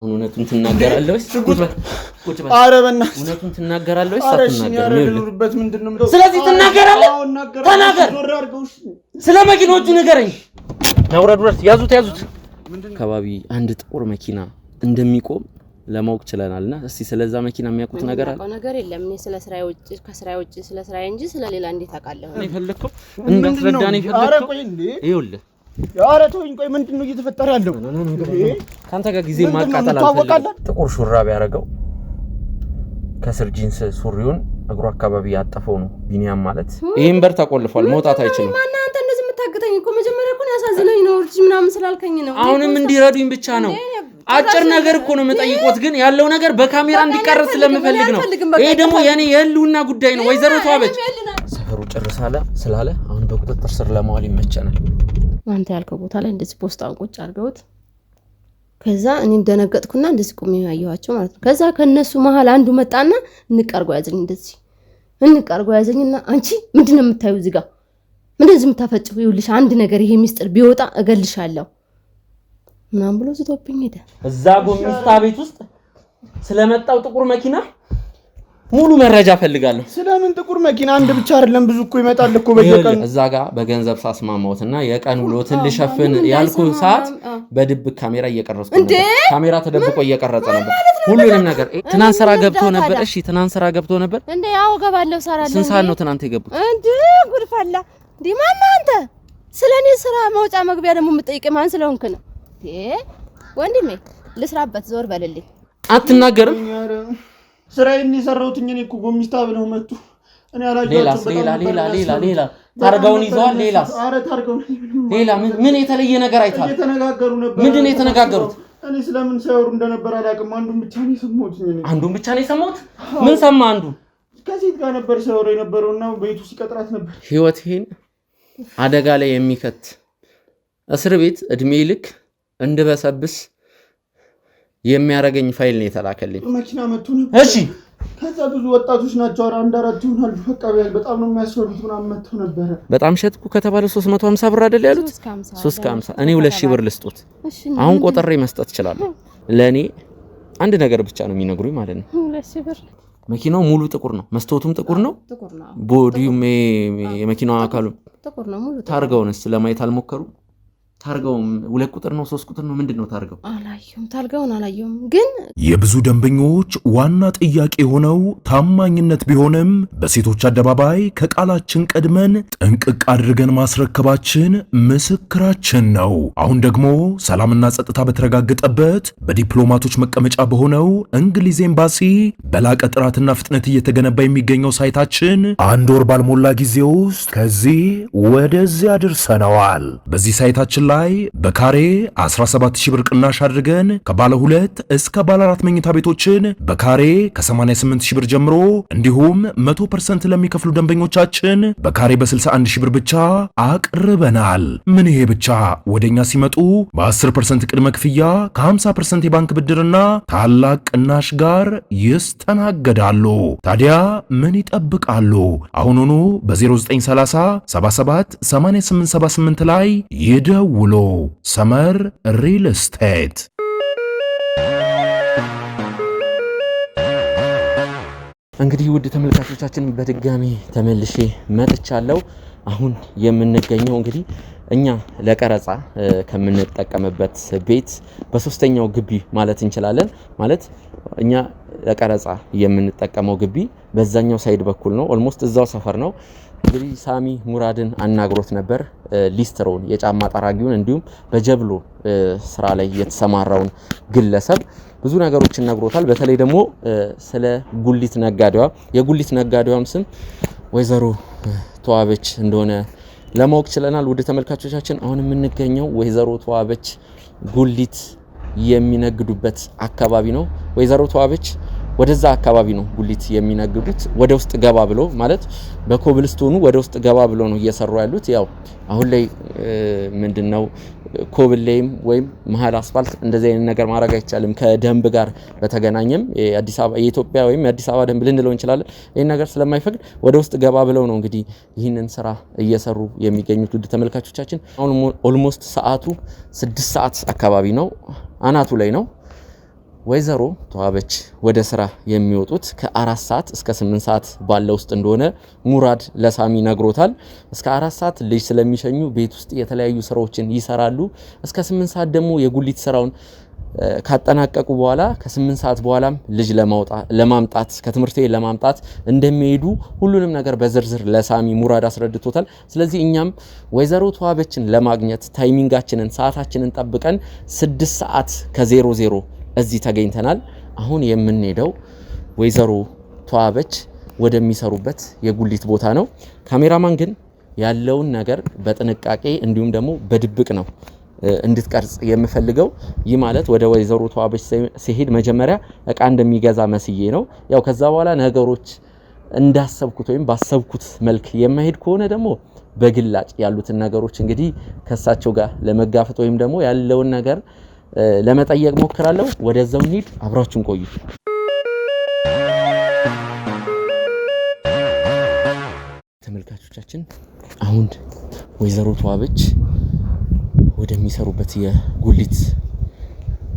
እውነቱን ትናገራለህ ወይስ ቁጭ በል ኧረ በእናትህ እውነቱን ትናገራለህ ወይስ አትናገርም? ስለዚህ ትናገራለህ ተናገር ስለ መኪኖቹ ንገረኝ ውረድ ያዙት አካባቢ አንድ ጥቁር መኪና እንደሚቆም ለማወቅ ችለናልና እስቲ ስለዛ መኪና የሚያውቁት ነገር አለ ነገር የለም እኔ ስለ ስራዬ ውጪ ከስራዬ ውጪ ስለ ስራዬ እንጂ ስለ ሌላ እንዴት አውቃለሁ እኔ ፈለከው እንዳትረዳኝ ፈለከው ይኸውልህ ኧረ ተወኝ ቆይ ምንድነው እየተፈጠረ ያለው ካንተ ጋር ጊዜ ማቃጠል አልፈልግም ጥቁር ሹራብ ያረጋው ከስር ጂንስ ሱሪውን እግሩ አካባቢ ያጠፈው ነው ቢኒያም ማለት ይሄን በር ተቆልፏል መውጣት አይችልም ማን አንተ እንደዚህ የምታግተኝ እኮ መጀመሪያ እኮ ያሳዝነኝ ነው እርጅ ምናምን ስላልከኝ ነው አሁንም እንዲረዱኝ ብቻ ነው አጭር ነገር እኮ ነው መጠይቆት ግን ያለው ነገር በካሜራ እንዲቀርጽ ስለምፈልግ ነው ይሄ ደግሞ የኔ የህልውና ጉዳይ ነው ወይዘሮ ተዋበች ሰፈሩ ጭርሳለ ስላለ አሁን በቁጥጥር ስር ለማዋል ይመቸናል አንተ ያልከው ቦታ ላይ እንደዚህ ፖስታውን ቁጭ አድርገውት ከዛ እኔ እንደነገጥኩና እንደዚህ ቆሜ ያያያቸው ማለት ነው ከዛ ከነሱ መሃል አንዱ መጣና እንቀርጎ ያዘኝ እንደዚህ እንቀርጎ ያዘኝና አንቺ ምንድነው የምታዩ እዚህ ጋር ምንድነው የምታፈጭው ይውልሽ አንድ ነገር ይሄ ሚስጥር ቢወጣ እገልሻለሁ ምናምን ብሎ ዝቶብኝ ሄደ እዛ ጎሚስታ ቤት ውስጥ ስለመጣው ጥቁር መኪና ሙሉ መረጃ ፈልጋለሁ ስለምን ጥቁር መኪና አንድ ብቻ አይደለም ብዙ እኮ ይመጣል እኮ በየቀኑ እዛ ጋር በገንዘብ ሳስማማውትና የቀን ውሎትን ልሸፍን ያልኩ ሰዓት በድብቅ ካሜራ እየቀረጽኩ ነበር ካሜራ ተደብቆ እየቀረጸ ነበር ሁሉንም ነገር ትናንት ስራ ገብቶ ነበር እሺ ትናንት ስራ ገብቶ ነበር እንዴ ያው ገባለሁ ሰራለሁ ስንት ሰዓት ነው ትናንት የገቡት እንዴ ጉድ ፈላ እንዴ ማን አንተ ስለኔ ስራ መውጫ መግቢያ ደግሞ የምጠይቅ ማን ስለሆንክ ነው ወንድሜ ልስራበት ዞር በልልኝ አትናገርም ስራዬን የሰራሁትኝ እኔ እኮ ጎሚስታ ብለው መጡ እኔ አላየኋቸው ሌላ ታርጋውን ይዘዋል ሌላስ ኧረ ታርጋውን ሌላ ምን የተለየ ነገር አይታል እየተነጋገሩ ነበር ምንድነው የተነጋገሩት እኔ ስለምን ሳይወሩ እንደነበር አላውቅም አንዱን ብቻ ነው የሰማሁት ምን ሰማ አንዱ ከሴት ጋር ነበር ሳይወሩ የነበረውና ቤቱ ሲቀጥራት ነበር ህይወቴን አደጋ ላይ የሚከት እስር ቤት እድሜ ልክ እንድበሰብስ የሚያረጋኝ ፋይል ነው የተላከልኝ መኪና መጥቶ ነበር እሺ ከዛ ብዙ ወጣቶች ናቸው አንድ አራት ይሆናሉ በቃ በጣም ነው የሚያስፈሩት ምናምን መጥቶ ነበር በጣም ሸጥኩ ከተባለ 350 ብር አይደል ያሉት 350 እኔ 2000 ብር ልስጡት አሁን ቆጥሬ መስጠት ይችላል ለኔ አንድ ነገር ብቻ ነው የሚነግሩኝ ማለት ነው 2000 ብር መኪናው ሙሉ ጥቁር ነው መስታወቱም ጥቁር ነው ቦዲውም የመኪናው አካሉ ጥቁር ነው ሙሉ ታርጋውንስ ለማየት አልሞከሩ ታርጋውም 2 ቁጥር ነው 3 ቁጥር ነው ምንድነው ታርጋው አላየሁም ታርጋውን አላየሁም ግን የብዙ ደንበኞች ዋና ጥያቄ ሆነው ታማኝነት ቢሆንም በሴቶች አደባባይ ከቃላችን ቀድመን ጥንቅቅ አድርገን ማስረከባችን ምስክራችን ነው አሁን ደግሞ ሰላምና ጸጥታ በተረጋገጠበት በዲፕሎማቶች መቀመጫ በሆነው እንግሊዝ ኤምባሲ በላቀ ጥራትና ፍጥነት እየተገነባ የሚገኘው ሳይታችን አንድ ወር ባልሞላ ጊዜ ውስጥ ከዚህ ወደዚያ አድርሰነዋል በዚህ ሳይታችን ላይ በካሬ 17000 ብር ቅናሽ አድርገን ከባለ 2 እስከ ባለ 4 መኝታ ቤቶችን በካሬ ከ88000 ብር ጀምሮ እንዲሁም 100% ለሚከፍሉ ደንበኞቻችን በካሬ በ61000 ብር ብቻ አቅርበናል ምን ይሄ ብቻ ወደኛ ሲመጡ በ10% ቅድመ ክፍያ ከ50% የባንክ ብድርና ታላቅ ቅናሽ ጋር ይስተናገዳሉ ታዲያ ምን ይጠብቃሉ አሁኑኑ በ0930 77 8878 ላይ ይደውሉ ውሎ ሰመር ሪል ስቴት እንግዲህ ውድ ተመልካቾቻችን በድጋሚ ተመልሼ መጥቻለሁ አሁን የምንገኘው እንግዲህ እኛ ለቀረጻ ከምንጠቀምበት ቤት በሶስተኛው ግቢ ማለት እንችላለን ማለት እኛ ለቀረጻ የምንጠቀመው ግቢ በዛኛው ሳይድ በኩል ነው ኦልሞስት እዛው ሰፈር ነው እንግዲህ ሳሚ ሙራድን አናግሮት ነበር ሊስትሮን የጫማ ጠራጊውን እንዲሁም በጀብሎ ስራ ላይ የተሰማራውን ግለሰብ ብዙ ነገሮችን ነግሮታል በተለይ ደግሞ ስለ ጉሊት ነጋዴዋ የጉሊት ነጋዴዋም ስም ወይዘሮ ተዋበች እንደሆነ ለማወቅ ችለናል ወደ ተመልካቾቻችን አሁን የምንገኘው ወይዘሮ ተዋበች ጉሊት የሚነግዱበት አካባቢ ነው ወይዘሮ ተዋበች ወደዛ አካባቢ ነው ጉሊት የሚነግዱት ወደ ውስጥ ገባ ብሎ ማለት በኮብልስቶኑ ወደ ውስጥ ገባ ብሎ ነው እየሰሩ ያሉት ያው አሁን ላይ ምንድነው ኮብሌም ወይም መሃል አስፋልት እንደዚህ አይነት ነገር ማድረግ አይቻልም ከደንብ ጋር በተገናኘም የአዲስ አበባ የኢትዮጵያ ወይም የአዲስ አበባ ደንብ ልንለው እንችላለን ይሄን ነገር ስለማይፈቅድ ወደ ውስጥ ገባ ብለው ነው እንግዲህ ይህንን ስራ እየሰሩ የሚገኙት ውድ ተመልካቾቻችን አሁን ኦልሞስት ሰዓቱ 6 ሰዓት አካባቢ ነው አናቱ ላይ ነው ወይዘሮ ተዋበች ወደ ስራ የሚወጡት ከ4 ሰዓት እስከ 8 ሰዓት ባለው ውስጥ እንደሆነ ሙራድ ለሳሚ ነግሮታል። እስከ 4 ሰዓት ልጅ ስለሚሸኙ ቤት ውስጥ የተለያዩ ስራዎችን ይሰራሉ። እስከ 8 ሰዓት ደግሞ የጉሊት ስራውን ካጠናቀቁ በኋላ ከ8 ሰዓት በኋላም ልጅ ለማምጣት ከትምህርት ቤት ለማምጣት እንደሚሄዱ ሁሉንም ነገር በዝርዝር ለሳሚ ሙራድ አስረድቶታል። ስለዚህ እኛም ወይዘሮ ተዋበችን ለማግኘት ታይሚንጋችንን ሰዓታችንን ጠብቀን 6 ሰዓት ከ00 እዚህ ተገኝተናል። አሁን የምንሄደው ወይዘሮ ተዋበች ወደሚሰሩበት የጉሊት ቦታ ነው። ካሜራማን ግን ያለውን ነገር በጥንቃቄ እንዲሁም ደግሞ በድብቅ ነው እንድትቀርጽ የምፈልገው። ይህ ማለት ወደ ወይዘሮ ተዋበች ሲሄድ መጀመሪያ እቃ እንደሚገዛ መስዬ ነው። ያው ከዛ በኋላ ነገሮች እንዳሰብኩት ወይም ባሰብኩት መልክ የማይሄድ ከሆነ ደግሞ በግላጭ ያሉትን ነገሮች እንግዲህ ከሳቸው ጋር ለመጋፈጥ ወይም ደግሞ ያለውን ነገር ለመጠየቅ ሞክራለሁ። ወደዛው እንሂድ፣ አብራችሁን ቆዩ። ተመልካቾቻችን አሁን ወይዘሮ ተዋበች ወደሚሰሩበት የጉሊት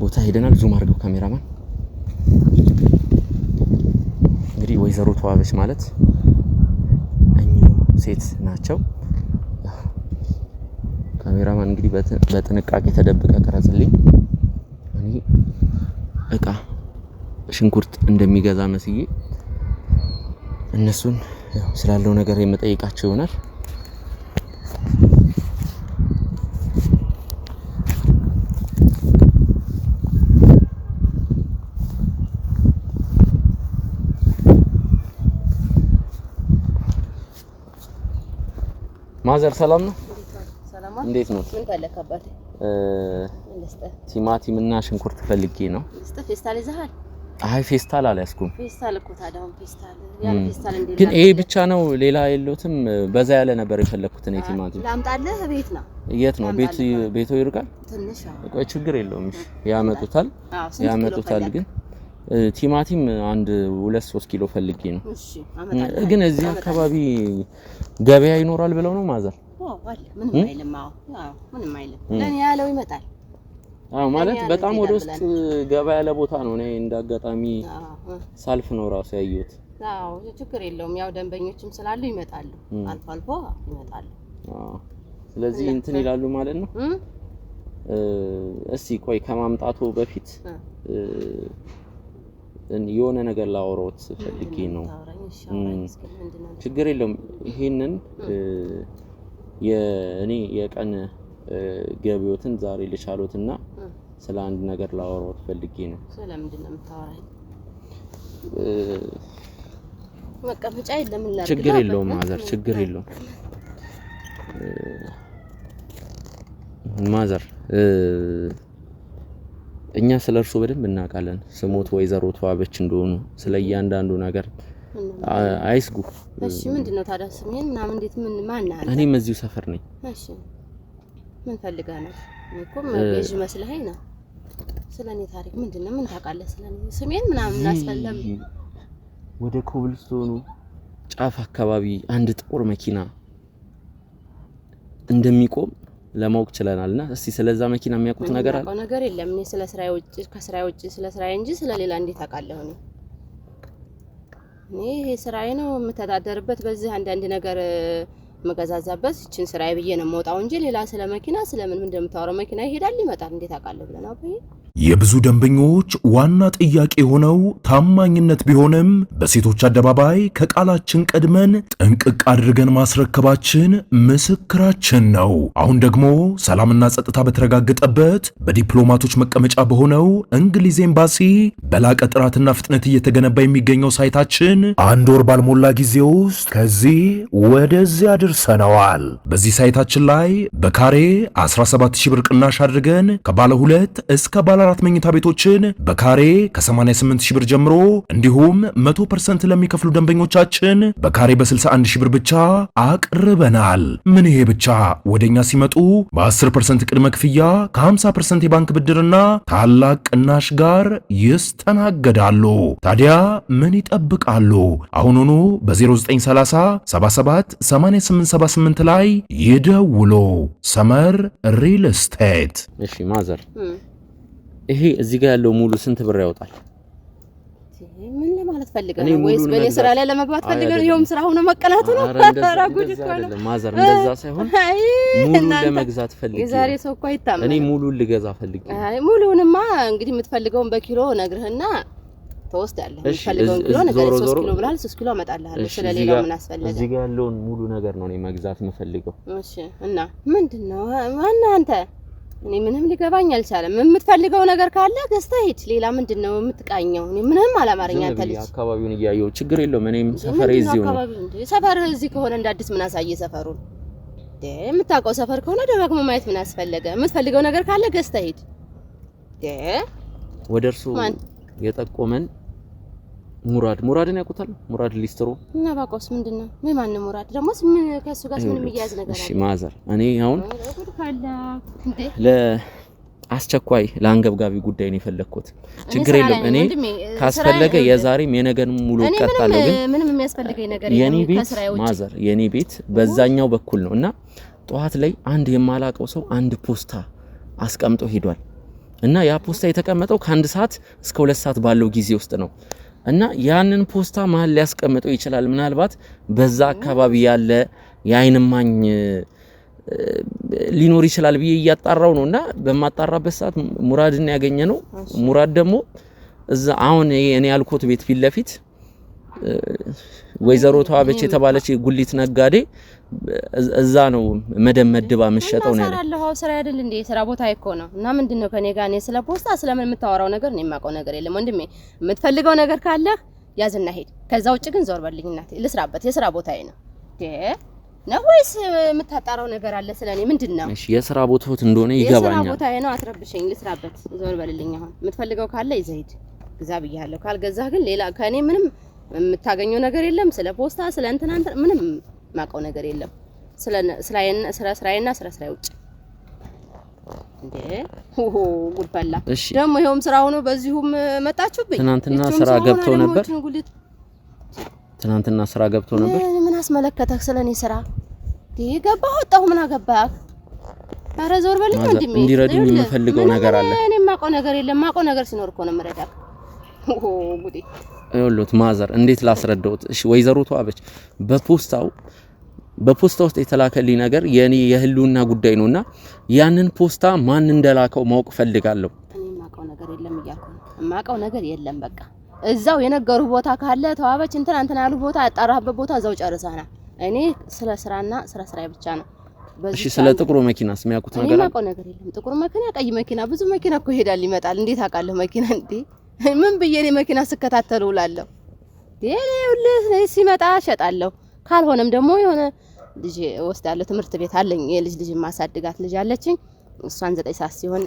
ቦታ ሄደናል። ዙም አድርገው ካሜራማን። እንግዲህ ወይዘሮ ተዋበች ማለት እኚሁ ሴት ናቸው። ካሜራማን እንግዲህ በጥንቃቄ ተደብቀ ቀረጽልኝ። እኔ እቃ ሽንኩርት እንደሚገዛ መስዬ እነሱን ስላለው ነገር የምጠይቃቸው ይሆናል። ማዘር ሰላም ነው? እንዴት ነው? ምን ፈለክ አባቴ? ቲማቲም እና ሽንኩርት ፈልጌ ነው። ፌስታል ይዘሃል? አይ ፌስታል አልያዝኩም። ፌስታል እኮ ታዲያ ፌስታል ያን ፌስታል እንዴ? ግን ይሄ ብቻ ነው ሌላ የለውትም? በዛ ያለ ነበር የፈለኩት እኔ ቲማቲም። ላምጣልህ? ቤት ነው? የት ነው? ቤቱ ይርቃል? ትንሽ ቆይ ችግር የለውም። እሺ ያመጡታል ግን ቲማቲም 1-2-3 ኪሎ ፈልጌ ነው። እሺ አመጣለሁ። ግን እዚህ አካባቢ ገበያ ይኖራል ብለው ነው ማዘር? አለ ምንም አይልም። ምንም አይልም። ለኔ ያለው ይመጣል። ማለት በጣም ወደ ውስጥ ገበያ ያለ ቦታ ነው። እኔ እንዳጋጣሚ ሳልፍ ነው ራሱ ያየሁት። ችግር የለውም። ያው ደንበኞችም ስላሉ ይመጣሉ፣ አልፎ አልፎ ይመጣሉ። ስለዚህ እንትን ይላሉ ማለት ነው። እስቲ ቆይ ከማምጣቱ በፊት የሆነ ነገር ላወራዎት ፈልጌ ነው። ችግር የለውም። ይሄንን የኔ የቀን ገቢዎትን ዛሬ ልቻሎትና ስለ አንድ ነገር ላወራዎት ፈልጌ ነው። ስለምንድን ነው የምታወራኝ? መቀመጫ የለም እንላለን። ችግር የለውም ማዘር፣ ችግር የለውም ማዘር። እኛ ስለርሱ በደንብ እናውቃለን። ስሞት ወይዘሮ ተዋበች እንደሆኑ ስለ እያንዳንዱ ነገር አይስጉ። እሺ ምንድነው ታዲያ ስሜን እና እንዴት ማን አለ? እኔም እዚሁ ሰፈር ነኝ። እሺ ምን ፈልጋ ነው? እኮ መገዥ መስለኸኝ ነው። ስለኔ ታሪክ ምንድነው? ምን ታውቃለህ ስለኔ? ስሜን ምናምን አስፈለም። ወደ ኮብልስቶኑ ጫፍ አካባቢ አንድ ጥቁር መኪና እንደሚቆም ለማወቅ ችለናልና እስቲ ስለዛ መኪና የሚያውቁት ነገር አለ? ነገር የለም። እኔ ስለ ስራዬ ውጪ ከስራዬ ውጪ ስለ ስራዬ እንጂ ስለ ሌላ እንዴት አውቃለሁ? እኔ ይሄ ስራዬ ነው የምተዳደርበት። በዚህ አንዳንድ ነገር መገዛዛበት እቺን ስራዬ ብዬ ነው የምወጣው እንጂ ሌላ ስለ መኪና ስለምን እንደምታወራው መኪና ይሄዳል ይመጣል እንዴት አውቃለሁ ብለና አባዬ። የብዙ ደንበኞች ዋና ጥያቄ ሆነው ታማኝነት ቢሆንም በሴቶች አደባባይ ከቃላችን ቀድመን ጥንቅቅ አድርገን ማስረከባችን ምስክራችን ነው። አሁን ደግሞ ሰላምና ጸጥታ በተረጋገጠበት በዲፕሎማቶች መቀመጫ በሆነው እንግሊዝ ኤምባሲ በላቀ ጥራትና ፍጥነት እየተገነባ የሚገኘው ሳይታችን 1 ወር ባልሞላ ጊዜ ውስጥ ከዚህ ወደዚያ ደርሰናል። በዚህ ሳይታችን ላይ በካሬ 17000 ብር ቅናሽ አድርገን ከባለ 2 እስከ ባለ 4 መኝታ ቤቶችን በካሬ ከ88000 ብር ጀምሮ እንዲሁም 100% ለሚከፍሉ ደንበኞቻችን በካሬ በ61000 ብር ብቻ አቅርበናል። ምን ይሄ ብቻ! ወደኛ ሲመጡ በ10% ቅድመ ክፍያ ከ50% የባንክ ብድርና ታላቅ ቅናሽ ጋር ይስተናገዳሉ። ታዲያ ምን ይጠብቃሉ? አሁኑኑ በ0930 77 8878 ላይ ይደውሉ። ሰመር ሪል ስቴት። እሺ ማዘር ይሄ እዚህ ጋር ያለው ሙሉ ስንት ብር ያወጣል? ምን ለማለት ፈልገህ ነው? ወይስ በኔ ስራ ላይ ለመግባት ፈልገህ ነው? ይሄም ስራ ሆነ መቀናቱ ነው። ጉድ እኮ ነው ማዘር፣ እንደዛ ሳይሆን ሙሉ ለመግዛት ፈልጌ የዛሬ ሰው እኮ አይታመን። እኔ ሙሉ ልገዛ ፈልጌ። አይ ሙሉንማ እንግዲህ የምትፈልገውን በኪሎ ነግርህና ተወስዳለህ። የምትፈልገውን ኪሎ ነገር 3 ኪሎ ብለሃል፣ 3 ኪሎ አመጣልሃለሁ። ስለሌላው ምን አስፈልገ? እዚህ ጋር ያለውን ሙሉ ነገር ነው እኔ መግዛት የምፈልገው። እሺ እና ምንድነው ማን አንተ? እኔ ምንም ሊገባኝ አልቻለም። የምትፈልገው ነገር ካለ ገዝተህ ሂድ። ሌላ ምንድነው የምትቃኘው? እኔ ምንም አላማረኛ አንተ ልጅ። አካባቢውን እያየሁ ችግር የለውም። እኔም ሰፈር እዚሁ ነው። ሰፈር እዚህ ከሆነ እንደ አዲስ ምን አሳየ ሰፈሩን? የምታውቀው ሰፈር ከሆነ ደጋግሞ ማየት ምን አስፈለገ? የምትፈልገው ነገር ካለ ገዝተህ ሂድ። ወደ እርሱ የጠቆመን ሙራድን ያውቁታል? ሙራድ ሊስትሮ እና ባቆስ ምንድነው? ማን ነው ሙራድ? ደሞስ ምን ከሱ ጋር ምን የሚያዝ ነገር አለ? እሺ ማዘር፣ እኔ አሁን ለአስቸኳይ ለአንገብጋቢ ጉዳይ ነው የፈለኩት። ችግር የለም። እኔ ካስፈለገ የዛሬም የነገን ሙሉ ቀጣለው። ግን ምንም የሚያስፈልገኝ ነገር የለም ከስራዬ ውጪ። ማዘር፣ የኔ ቤት በዛኛው በኩል ነውና ጧት ላይ አንድ የማላቀው ሰው አንድ ፖስታ አስቀምጦ ሄዷል። እና ያ ፖስታ የተቀመጠው ከ1 ሰዓት እስከ 2 ሰዓት ባለው ጊዜ ውስጥ ነው። እና ያንን ፖስታ ማን ሊያስቀምጠው ይችላል? ምናልባት በዛ አካባቢ ያለ የአይንማኝ ሊኖር ይችላል ብዬ እያጣራው ነውና በማጣራበት ሰዓት ሙራድን ያገኘ ነው። ሙራድ ደግሞ እዛ አሁን እኔ ያልኩት ቤት ፊት ለፊት ወይዘሮ ተዋበች የተባለች ጉሊት ነጋዴ እዛ ነው መደምድባ መሸጠው ነው ያለው። ስራ አይደል እንዴ? ስራ ቦታ እኮ ነው። እና ምንድነው ከኔ ጋር እኔ ስለ ፖስታ ስለምን የምታወራው ነገር ነው የማውቀው ነገር የለም ወንድሜ። የምትፈልገው ነገር ካለ ያዝና ሄድ። ከዛ ውጭ ግን ዞር በልኝ እናቴ። ልስራበት፣ የስራ ቦታዬ ነው ነው ወይስ የምታጣራው ነገር አለ ስለኔ? ምንድነው? እሺ የስራ ቦታው እንደሆነ ይገባኛል። የስራ ቦታዬ ነው፣ አትረብሸኝ። ልስራበት፣ ዞር በልልኝ። አሁን የምትፈልገው ካለ ይዘህ ሂድ። ግዛ ብያለሁ። ካልገዛህ ግን ሌላ ከኔ ምንም የምታገኘው ነገር የለም። ስለ ፖስታ ስለ እንትና ምንም ማቀው ነገር የለም። ስለ ስራዬና ስለ ስራዬ ውጭ እንዴ ጉድ ፈላ። ደግሞ ይሄውም ስራ ሆኖ በዚሁም መጣችሁብኝ። ትናንትና ስራ ገብተው ነበር። ትናንትና ስራ ገብተው ነበር። ምን አስመለከተህ ስለኔ ስራ? ገባህ ወጣሁ ምን አገባህ? ኧረ ዞር በልኝ ወንድሜ። እንዲረዱኝ የምፈልገው ነገር አለ። እኔ ማቀው ነገር የለም። ማቀው ነገር ሲኖር እኮ ነው የምረዳህ። ጉዴ ይኸውልዎት ማዘር፣ እንዴት ላስረዳዎት? እሺ ወይዘሮ ተዋበች በፖስታ ውስጥ የተላከልኝ ነገር የኔ የህልውና ጉዳይ ነውና ያንን ፖስታ ማን እንደላከው ማወቅ ፈልጋለሁ። እኔ ማቀው ነገር የለም እያልኩ ነው። ማቀው ነገር የለም። በቃ እዛው የነገሩ ቦታ ካለ ተዋበች እንትና ያሉ ቦታ ያጣራህበት ቦታ እዛው ጨርሰና። እኔ ስለ ስራና ስለ ስራዬ ብቻ ነው። እሺ ስለ ጥቁሩ መኪናስ የሚያውቁት ነገር አለ? ማቀው ነገር የለም። ጥቁሩ መኪና፣ ቀይ መኪና፣ ብዙ መኪና እኮ ይሄዳል ይመጣል። እንዴት አውቃለሁ መኪና እንዴ? ምን ብዬ እኔ መኪና ስከታተል ውላለሁ? ሁሌ ሲመጣ እሸጣለሁ። ካልሆነም ደግሞ የሆነ ልጅ ወስዳለሁ። ትምህርት ቤት አለኝ የልጅ ማሳድጋት ልጅ አለችኝ። እሷን 9 ሰዓት ሲሆን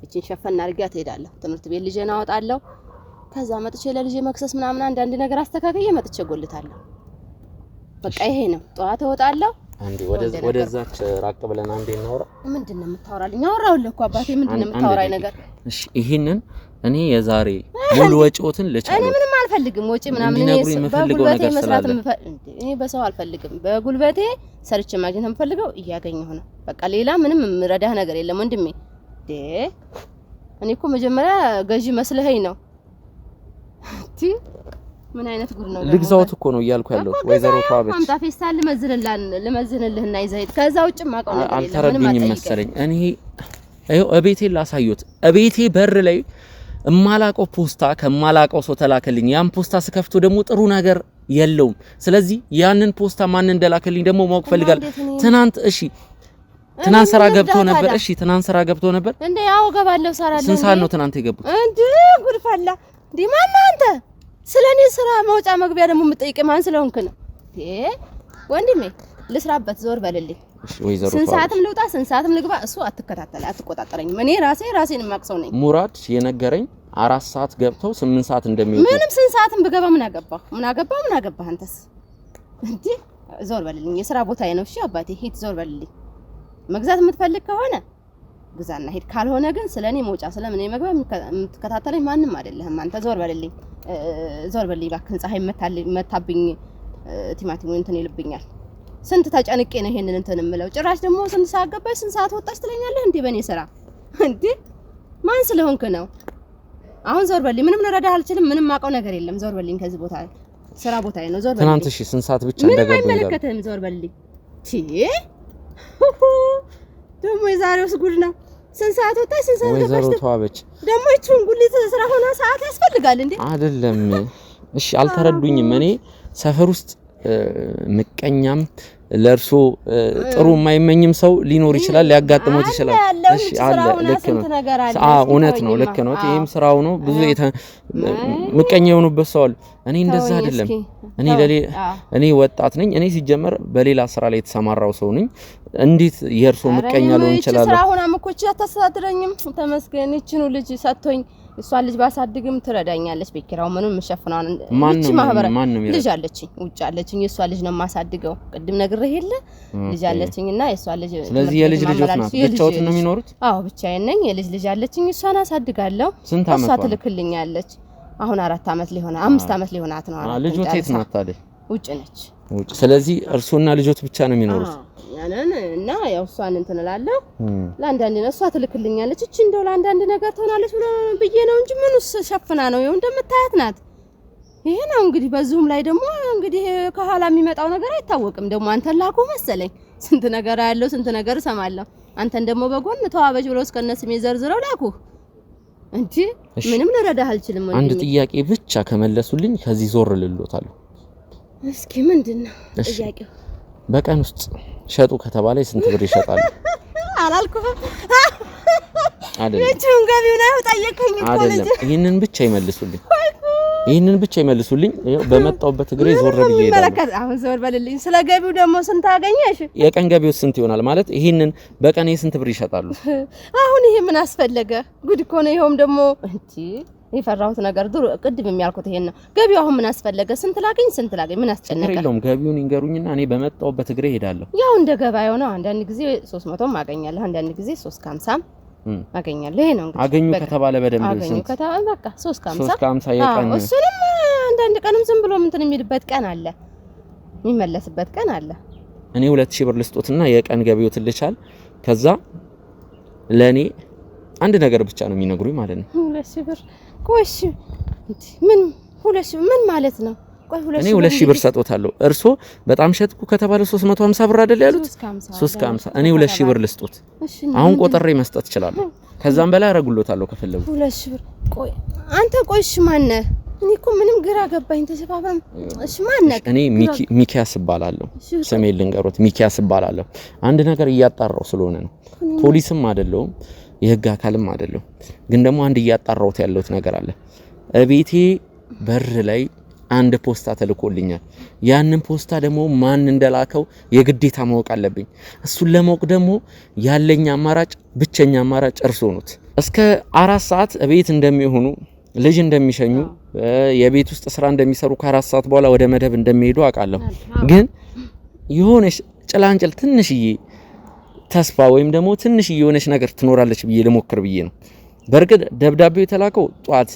እቺን ሸፈን አድርጊያ ትሄዳለሁ። ትምህርት ቤት ልጄን አወጣለሁ። ከዛ መጥቼ ለልጄ መክሰስ ምናምን አንዳንድ ነገር አስተካክዬ መጥቼ ጎልታለሁ። በቃ ይሄ ነው። ጠዋት እወጣለሁ። አንዴ ወደዛች ራቅ ብለን አንዴ እናውራ። ምንድነው የምታወራልኝ? አወራውልህ እኮ አባቴ። ምንድነው የምታወራኝ ነገር? እሺ ይሄንን እኔ የዛሬ ሙሉ ወጪዎትን ልቻለሁ። እኔ ምንም አልፈልግም ወጪ ምናምን። በጉልበቴ መስራት እኔ በሰው አልፈልግም። በጉልበቴ ሰርቼ ማግኘት የምፈልገው እያገኘሁ ነው። በቃ ሌላ ምንም ምረዳህ ነገር የለም ወንድሜ። እኔ እኮ መጀመሪያ ገዢ መስለኸኝ ነው። ምን አይነት ጉድ ነው? ልግዛውት እኮ ነው እያልኩ ያለው ወይዘሮ ተዋበች። አምጣ ፌስታል ልመዝንልህና ይዘህ ከዛ ውጭ ማቀው ነገር የለም። አልተረዱኝም መሰለኝ። እኔ አይው እቤቴ ላሳዩት። እቤቴ በር ላይ እማላቀው ፖስታ ከማላቀው ሰው ተላከልኝ። ያን ፖስታ ስከፍቶ ደግሞ ጥሩ ነገር የለውም። ስለዚህ ያንን ፖስታ ማን እንደላከልኝ ደግሞ ማወቅ ፈልጋለሁ። ትናንት ስራ ገብቶ ነበር። እሺ ትናንት ስራ ገብቶ ነበር እንዴ? ያው ገባለሁ። ሰራለሁ። ስንት ሰዓት ነው ትናንት የገቡት? እንዴ ጉድ ፈላ። እንዴ ማን አንተ? ስለኔ ስራ መውጫ መግቢያ ደግሞ የምጠይቅ ማን ስለሆንክ ነው? ወንድሜ ልስራበት፣ ዞር በልልኝ። እሺ ወይዘሮ ስንት ሰዓትም ልውጣ ስንት ሰዓትም ልግባ እሱ አትቆጣጠረኝም። እኔ ራሴን የማቅሰው ነኝ። ሙራድ የነገረኝ 4 ሰዓት ገብተው 8 ሰዓት እንደሚወጡ። ምንም ስንት ሰዓትም ብገባ ምን አገባህ አንተስ? እንዴ ዞር በልልኝ። የስራ ቦታዬ ነው። እሺ አባቴ ሂድ፣ ዞር በልልኝ። መግዛት የምትፈልግ ከሆነ ግዛና ሂድ። ካልሆነ ግን ስለኔ መውጫ ስለምን መግባ የምትከታተለኝ ማንም አይደለህም አንተ። ዞር በልልኝ እባክህን። ፀሐይ መታብኝ ቲማቲሙ እንትን ይልብኛል። ስንት ተጨንቄ ነው ይሄንን እንትን እምለው። ጭራሽ ደግሞ ስንት ሰዓት ገባሽ ስንት ሰዓት ወጣሽ ትለኛለህ እንዴ? በኔ ስራ እንዴ ማን ስለሆንክ ነው? አሁን ዞር በልኝ። ምንም ልረዳህ አልችልም። ምንም ማውቀው ነገር የለም። ዞር በልኝ ከዚህ ቦታ። ስራ ቦታዬ ነው። ዞር በልኝ። ትናንት እሺ ስንት ሰዓት ብቻ እንደገባኝ ምንም አይመለከትህም። ዞር በልኝ። ደግሞ የዛሬውስ ጉድ ነው። ስንት ሰዓት ወጣሽ? ስንት ሰዓት ገባሽ? ወይዘሮ ተዋበች ደግሞ እቺን ጉሊት ስራ ሆነ ሰዓት ያስፈልጋል እንዴ? አይደለም። እሺ አልተረዱኝም። እኔ ሰፈር ውስጥ ምቀኛም ለርሶ ጥሩ የማይመኝም ሰው ሊኖር ይችላል፣ ሊያጋጥመው ይችላል። እሺ አለ፣ ልክ ነው። እውነት ነው፣ ልክ ነው። ይሄም ስራው ነው። ብዙ ምቀኛ የሆኑበት ሰው አሉ። እኔ እንደዛ አይደለም። እኔ ወጣት ነኝ። እኔ ሲጀመር በሌላ ስራ ላይ የተሰማራው ሰው ነኝ። እንዴት የርሶ ምቀኛ ሊሆን ይችላል? ስራ ሆና ምኮች አታስተዳድረኝም። ተመስገን እቺኑ ልጅ ሰጥቶኝ እሷን ልጅ ባሳድግም ትረዳኛለች። በኪራው ምንም መሸፍናው እቺ ማህበረ ልጅ አለችኝ፣ ውጭ አለችኝ። የሷ ልጅ ነው የማሳድገው። ቅድም ነግሬህ የለ ልጅ አለችኝና የሷ ልጅ። ስለዚህ የልጅ ልጆች ናት። ብቻዎት ነው የሚኖሩት? አዎ ብቻዬን ነኝ። የልጅ ልጅ አለችኝ። እሷን አሳድጋለሁ። እሷ ትልክልኛለች። አሁን 4 አመት ሊሆና 5 አመት ሊሆናት ነው። ልጆት የት ናት ታዲያ? ውጭ ነች። ውጭ። ስለዚህ እርሶና ልጆት ብቻ ነው የሚኖሩት? ያንን እና ያው እሷን እንትን እላለሁ። ለአንዳንድ ነው እሷ ትልክልኛለች። እቺ እንደው ለአንዳንድ ነገር ትሆናለች ብዬ ነው እንጂ ምንስ ሸፍና ነው? ይኸው እንደምታያት ናት። ይሄ ነው እንግዲህ። በዚሁም ላይ ደግሞ እንግዲህ ከኋላ የሚመጣው ነገር አይታወቅም። ደግሞ አንተን ላኩ መሰለኝ። ስንት ነገር ያለው ስንት ነገር እሰማለሁ። አንተን ደግሞ በጎን ተዋበች ብለው እስከነስሜ ዘርዝረው ላኩ እንጂ ምንም ልረዳህ አልችልም። አንድ ጥያቄ ብቻ ከመለሱልኝ ከዚህ ዞር ልሎታለሁ። እስኪ ምንድነው ጥያቄው? በቀን ውስጥ ሸጡ ከተባለ ስንት ብር ይሸጣሉ? አላልኩም አይደለም። እቺን ገቢው ነው ጠየቀኝ እኮ ልጅ። ይሄንን ብቻ ይመልሱልኝ። ይሄንን ብቻ ይመልሱልኝ። በመጣውበት እግሬ ዞር ብዬ ይመለከት። አሁን ዞር በልልኝ። ስለ ገቢው ደግሞ ስንት አገኘሽ? የቀን ገቢው ስንት ይሆናል ማለት? ይሄንን በቀን ስንት ብር ይሸጣሉ? አሁን ይሄ ምን አስፈለገ? ጉድ እኮ ነው። ይሄውም ደግሞ እንዴ የፈራሁት ነገር ድሮ ቅድም የሚያልኩት ይሄን ነው። ገቢው አሁን ምን አስፈለገ? ስንት ላገኝ ምን አስጨነቀ? የለውም ገቢውን ይንገሩኝና እኔ በመጣውበት እግሬ ሄዳለሁ። ያው እንደ ገባየው ነው። አንዳንድ ጊዜ 300 ማገኛለሁ፣ አንዳንድ ጊዜ 350 ማገኛለሁ። ይሄ ነው እንግዲህ አገኙ ከተባለ በደንብ አገኙ ከተባለ በቃ 350 የቀን እሱንም አንዳንድ ቀንም ዝም ብሎ እንትን የሚልበት ቀን አለ፣ የሚመለስበት ቀን አለ። እኔ 2000 ብር ልስጦትና የቀን ገቢው ትልቻል። ከዛ ለኔ አንድ ነገር ብቻ ነው የሚነግሩኝ ማለት ነው። 2000 ብር ቆይሽ ምን 2000 ምን ማለት ነው? ቆይ 2000 እኔ 2000 ብር ሰጥቶታለሁ። እርሶ በጣም ሸጥኩ ከተባለ 350 ብር አይደል ያሉት? 350 እኔ 2000 ብር ልስጦት። አሁን ቆጥሬ መስጠት እችላለሁ። ከዛም በላይ አረጉሎታለሁ ከፈለጉ። 2000 ብር ቆይ አንተ ቆይሽ ማን ነህ? እኔ እኮ ምንም ግራ ገባኝ። ተሸፋፈን እሺ ማን ነህ? እኔ ሚኪያስ እባላለሁ። ስሜን ልንገሮት፣ ሚኪያስ እባላለሁ። አንድ ነገር እያጣራው ስለሆነ ነው። ፖሊስም አይደለሁም የህግ አካልም አይደለም። ግን ደግሞ አንድ እያጣራሁት ያለሁት ነገር አለ። እቤቴ በር ላይ አንድ ፖስታ ተልኮልኛል። ያንን ፖስታ ደግሞ ማን እንደላከው የግዴታ ማወቅ አለብኝ። እሱን ለማወቅ ደግሞ ያለኝ አማራጭ ብቸኛ አማራጭ እርሶ ኖት። እስከ 4 ሰዓት እቤት እንደሚሆኑ ልጅ እንደሚሸኙ የቤት ውስጥ ስራ እንደሚሰሩ ከ4 ሰዓት በኋላ ወደ መደብ እንደሚሄዱ አውቃለሁ። ግን የሆነች ጭላንጭል ትንሽዬ ተስፋ ወይም ደግሞ ትንሽ የሆነች ነገር ትኖራለች ብዬ ልሞክር ብዬ ነው። በርግጥ ደብዳቤው የተላከው ጧት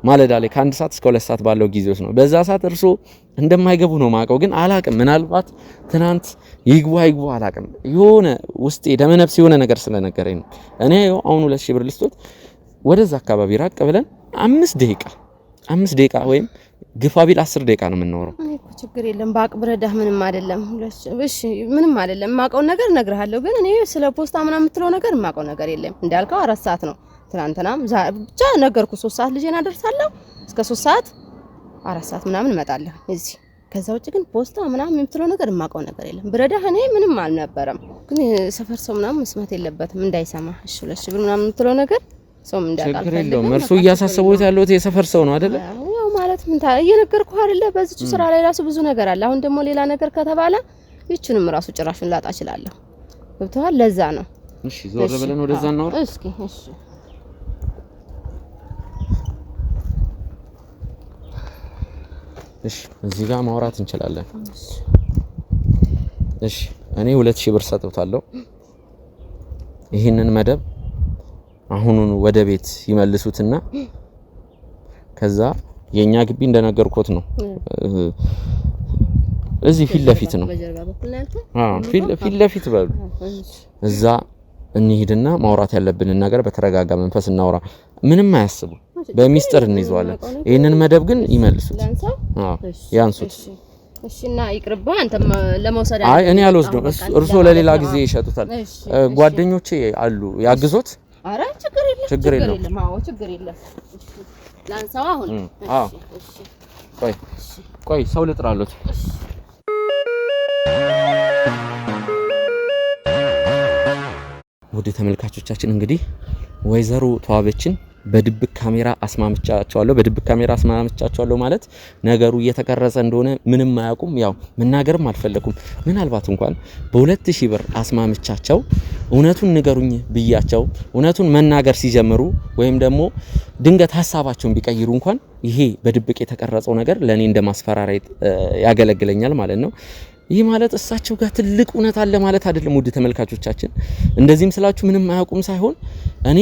ማለዳ ላይ ከ1 ሰዓት እስከ 2 ሰዓት ባለው ጊዜ ውስጥ ነው። በዛ ሰዓት እርሶ እንደማይገቡ ነው ማቀው። ግን አላቅም፣ ምናልባት ትናንት ይግቡ አይግቡ አላቅም። የሆነ ውስጤ ደመነፍስ የሆነ ነገር ስለነገረኝ ነው። እኔ አሁን 2000 ብር ልስጦት፣ ወደዛ አካባቢ ራቅ ብለን 5 ደቂቃ ወይም ግፋ ቢል 10 ደቂቃ ነው የምንኖረው። እኔ እኮ ችግር የለም በአቅብረዳህ ምንም አይደለም። እሺ ምንም አይደለም። ማቀው ነገር እነግርሃለሁ። ግን እኔ ስለ ፖስታ ምናምን የምትለው ነገር ማቀው ነገር የለም። እንዳልከው 4 ሰዓት ነው ትናንትናም ብቻ ነገርኩ። 3 ሰዓት ልጄን አደርሳለሁ። እስከ 3 ሰዓት 4 ሰዓት ምናምን እመጣለሁ እዚህ። ከዛ ውጭ ግን ፖስታ ምናምን የምትለው ነገር ማቀው ነገር የለም። ብረዳህ እኔ ምንም አልነበረም። ግን ሰፈር ሰው ምናምን መስማት የለበትም እንዳይሰማ። እሺ 2000 ብር ምናምን የምትለው ነገር ሰውም እንዳቃል ችግር የለውም። እርሱ እያሳሰቡት ያለው የሰፈር ሰው ነው አይደለ? ያው ማለት ምን እየነገርኩህ አይደለ? በዚች ስራ ላይ ራሱ ብዙ ነገር አለ። አሁን ደግሞ ሌላ ነገር ከተባለ ይችንም ራሱ ጭራሹን ላጣ እችላለሁ። ገብቶሃል? ለዛ ነው። እሺ ዞር ብለን ወደዛ ነው። እስኪ እሺ እሺ እዚህ ጋር ማውራት እንችላለን። እሺ እኔ 2000 ብር ሰጥቶታለሁ። ይሄንን መደብ አሁኑን ወደ ቤት ይመልሱትና ከዛ የኛ ግቢ እንደነገርኩት ነው። እዚህ ፊት ለፊት ነው። ፊት ለፊት በሉ። እዛ እንሂድና ማውራት ያለብንን ነገር በተረጋጋ መንፈስ እናውራ። ምንም አያስቡ፣ በሚስጥር እንይዘዋለን። ይሄንን መደብ ግን ይመልሱት። አዎ ያንሱት። እሺና ይቅርባ። አንተም ለመውሰድ አይ እኔ አልወስደውም። እርሶ ለሌላ ጊዜ ይሸጡታል። ጓደኞቼ አሉ ያግዞት። አረ ችግር የለም። አዎ ችግር የለም። እሺ ላንሳው አሁን። አዎ ቆይ ሰው ልጥራሎት። ወደ ተመልካቾቻችን እንግዲህ ወይዘሮ ተዋበችን በድብቅ ካሜራ አስማምቻቸዋለሁ ማለት ነገሩ እየተቀረጸ እንደሆነ ምንም አያውቁም። ያው መናገርም አልፈለኩም። ምናልባት እንኳን በ2000 ብር አስማምቻቸው እውነቱን ንገሩኝ ብያቸው እውነቱን መናገር ሲጀምሩ ወይም ደግሞ ድንገት ሐሳባቸውን ቢቀይሩ እንኳን ይሄ በድብቅ የተቀረጸው ነገር ለኔ እንደማስፈራሪያ ያገለግለኛል ማለት ነው። ይህ ማለት እሳቸው ጋር ትልቅ እውነት አለ ማለት አይደለም። ውድ ተመልካቾቻችን እንደዚህም ስላችሁ ምንም አያውቁም ሳይሆን እኔ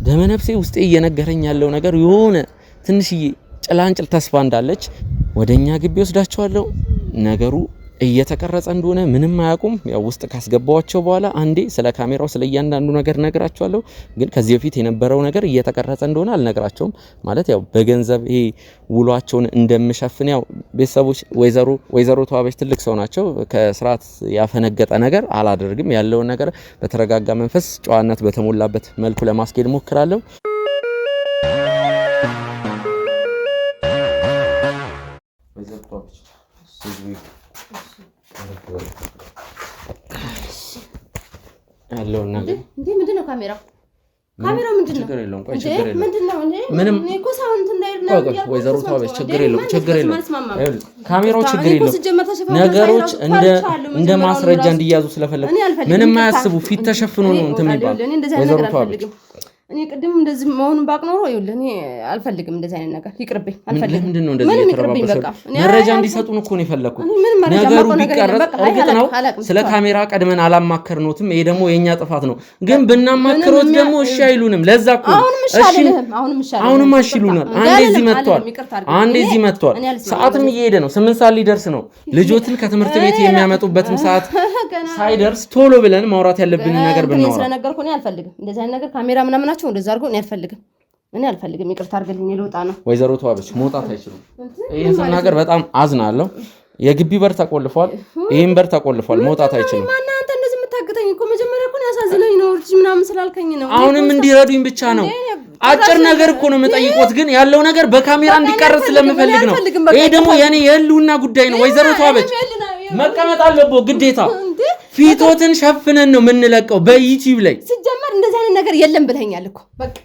ደመነፍሴ ውስጤ እየነገረኝ ያለው ነገር የሆነ ትንሽዬ ጭላንጭል ተስፋ እንዳለች ወደኛ ግቢ ወስዳቸዋለሁ። ነገሩ እየተቀረጸ እንደሆነ ምንም አያውቁም። ያው ውስጥ ካስገባዋቸው በኋላ አንዴ ስለ ካሜራው ስለ እያንዳንዱ ነገር ነግራቸዋለሁ። ግን ከዚህ በፊት የነበረው ነገር እየተቀረጸ እንደሆነ አልነግራቸውም። ማለት ያው በገንዘብ ይሄ ውሏቸውን እንደምሸፍን ያው ቤተሰቦች ወይዘሮ ተዋበች ትልቅ ሰው ናቸው። ከስርዓት ያፈነገጠ ነገር አላደርግም። ያለውን ነገር በተረጋጋ መንፈስ ጨዋነት በተሞላበት መልኩ ለማስኬድ ሞክራለሁ። ያለውን ነገር እንዴ ምንድነው ካሜራው ምንድነው? ችግር የለውም። ቆይ ችግር የለውም። ምንድነው እንዴ? ምንም እኮ ሳውንድ እንዳይልና ወይዘሮ ተዋበች ችግር የለውም። ካሜራው ችግር የለውም። ነገሮች እንደ ማስረጃ እንዲያዙ ስለፈለኩ ምንም አያስቡ። ፊት ተሸፍኖ ነው እንትን የሚባል ወይዘሮ ተዋበች እኔ ቅድም እንደዚህ መሆኑን ባቅ ኖሮ ይኸውልህ እኔ አልፈልግም እንደዚህ አይነት ነገር ይቅርብኝ። አልፈልግም። ምንድን ነው እንደዚህ የተረባበሰው? መረጃ እንዲሰጡን እኮ ነው የፈለኩት። ነገሩ ቢቀረጽ እርግጥ ነው ስለ ካሜራ ቀድመን አላማከርኖትም። ይሄ ደግሞ የኛ ጥፋት ነው። ግን ብናማክሮት ደግሞ እሺ አይሉንም። ለዛ እኮ አሁንም እሺ ይሉናል። አንዴ እዚህ መጥቷል። ሰዓትም እየሄደ ነው። 8 ሰዓት ሊደርስ ነው። ልጆትን ከትምህርት ቤት የሚያመጡበትም ሰዓት ሳይደርስ ቶሎ ብለን ማውራት ያለብንን ነገር ብናወራ ስለነገርኩ እኔ አልፈልግም እንደዚህ አይነት ነገር ካሜራ ምናምን እንደዛ አድርጎ እኔ አልፈልግም። ይቅርታ አድርገልኝ። ልወጣ ነው። ወይዘሮ ተዋበች መውጣት አይችሉም። ይሄን ስናገር በጣም አዝናለሁ። የግቢ በር ተቆልፏል። ይሄን በር ተቆልፏል። መውጣት አይችሉም። ማን አንተ እንደዚህ የምታግተኝ እኮ መጀመሪያ እኮ ያሳዝነኝ ነው እርጅ ምናምን ስላልከኝ ነው። አሁንም እንዲረዱኝ ብቻ ነው። አጭር ነገር እኮ ነው የምጠይቆት፣ ግን ያለው ነገር በካሜራ እንዲቀረጽ ስለምፈልግ ነው። ይሄ ደግሞ የኔ የህልውና ጉዳይ ነው። ወይዘሮ ተዋበች መቀመጥ አለብዎ ግዴታ። ፊቶትን ሸፍነን ነው የምንለቀው በዩቲዩብ ላይ። ሲጀመር እንደዚህ አይነት ነገር የለም ብለኸኛል እኮ በቃ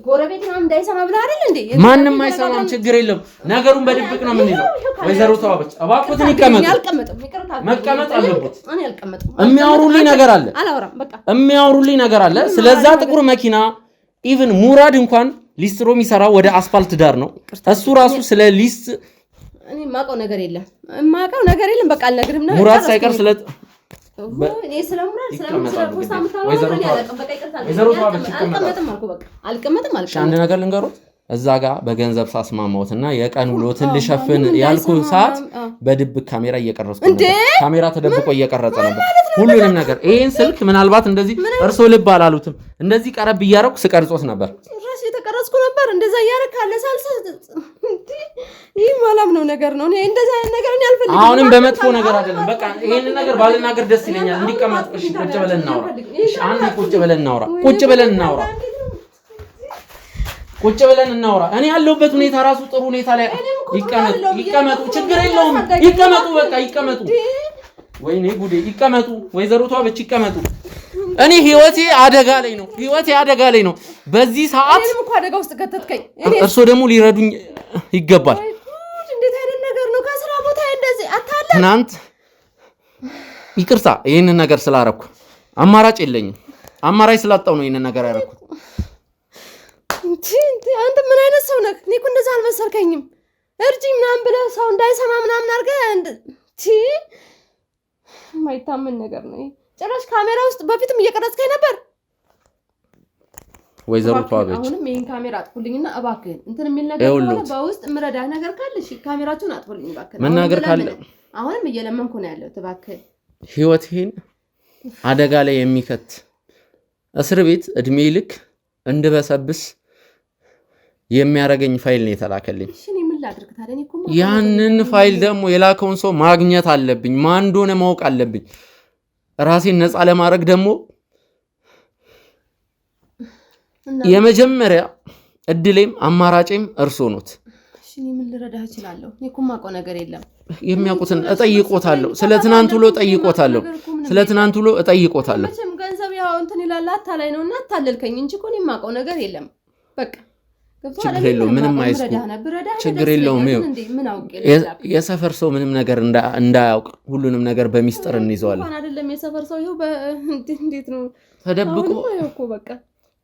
ጎረቤት ምናምን እንዳይሰማ ብለህ አይደል እንዴ? ማንም አይሰማም፣ ችግር የለም። ነገሩን በድብቅ ነው የምንይዘው። ወይዘሮ ተዋበች እባክዎትን ይቀመጡ። መቀመጥ አለበት። የሚያወሩልኝ ነገር አለ። የሚያወሩልኝ ነገር አለ። ስለዛ ጥቁር መኪና ኢቭን ሙራድ እንኳን ሊስትሮ የሚሰራው ወደ አስፋልት ዳር ነው። እሱ ራሱ ስለ ሊስት እኔ የማውቀው ነገር የለም። በቃ አልነግርህም ነው ሙራድ ሳይቀር ስለ እኔ ስለሙራድ ስለፖስታ አልቀመጥም። አንድ ነገር ልንገሩት። እዛ ጋር በገንዘብ ሳስማማውትና የቀን ውሎትን ልሸፍን ያልኩ ሰዓት በድብቅ ካሜራ እየቀረጽኩ ነበር። ካሜራ ተደብቆ እየቀረጸ ነበር ሁሉንም ነገር። ይሄን ስልክ ምናልባት እንደዚህ እርሶ ልብ አላሉትም፣ እንደዚህ ቀረብ እያደረኩ ስቀርጾት ነበር። ራስ የተቀረጽኩ ነበር እንደዛ እያረካለ ሳልሰ ይህ ማላም ነው ነገር ነው። እኔ እንደዛ አይነት ነገር እኔ አልፈልግም። አሁንም በመጥፎ ነገር አይደለም። በቃ ይሄን ነገር ባልናገር ደስ ይለኛል። እንዲቀመጥ እሺ፣ ቁጭ ብለን እናውራ። እሺ፣ አንዴ ቁጭ ብለን እናውራ። እኔ ያለሁበት ሁኔታ ራሱ ጥሩ ሁኔታ ላይ ይቀመጡ፣ ችግር የለውም። ይቀመጡ፣ በቃ ይቀመጡ። ወይኔ ጉዴ! ይቀመጡ፣ ወይዘሮ ተዋበች ይቀመጡ። እኔ ህይወቴ አደጋ ላይ ነው። በዚህ ሰዓት እኔም እኮ አደጋ ውስጥ ከተትከኝ። እርሶ ደግሞ ሊረዱኝ ይገባል። እንዴት አይነት ነገር ነው? ከስራ ቦታ እንደዚህ አታለ ትናንት ይቅርታ፣ ይሄንን ነገር ስላረኩ አማራጭ የለኝም። አማራጭ ስላጣው ነው ይሄንን ነገር ያረኩት። አንተ ምን አይነት ሰው ነህ? እኔ እኮ እንደዛ አልመሰልከኝም። እርጅኝ ምናምን ብለህ ሰው እንዳይሰማ ምናምን አድርገህ የማይታመን ነገር ነው። ጭራሽ ካሜራ ውስጥ በፊትም እየቀረጽከኝ ነበር። ወይዘሮ ተዋበች አሁንም ይሄን ካሜራ አጥፉልኝና እባክህን እንትን የሚል ነገር ካለ በውስጥ ምረዳህ ነገር ካለ እሺ ካሜራችሁን አጥፉልኝ እባክህን። መናገር ካለ አሁንም እየለመንኩ ነው ያለው። እባክህን ህይወቴን አደጋ ላይ የሚከት እስር ቤት እድሜ ልክ እንድበሰብስ የሚያረገኝ ፋይል ነው የተላከልኝ። ያንን ፋይል ደግሞ የላከውን ሰው ማግኘት አለብኝ፣ ማን እንደሆነ ማወቅ አለብኝ። ራሴን ነፃ ለማድረግ ደግሞ የመጀመሪያ እድሌም አማራጬም እርሶ ኖት። እሺ ምን ልረዳህ እችላለሁ? እኔ እኮ የማውቀው ነገር የለም። የሚያውቁትን እጠይቆታለሁ። ስለ ትናንት ውሎ እጠይቆታለሁ። ስለ ትናንት ውሎ እጠይቆታለሁ። መቼም ገንዘብ ያው እንትን ይላል አታላይ ነውና አታለልከኝ እንጂ እኮ እኔ የማውቀው ነገር የለም። በቃ ችግር የለውም፣ ምንም አይስኩ፣ ችግር የለውም። የሰፈር ሰው ምንም ነገር እንዳያውቅ ሁሉንም ነገር በሚስጥር እንይዘዋለን። አይደለም የሰፈር ሰው ይኸው እንዴት ነው ተደብቆ እኮ በቃ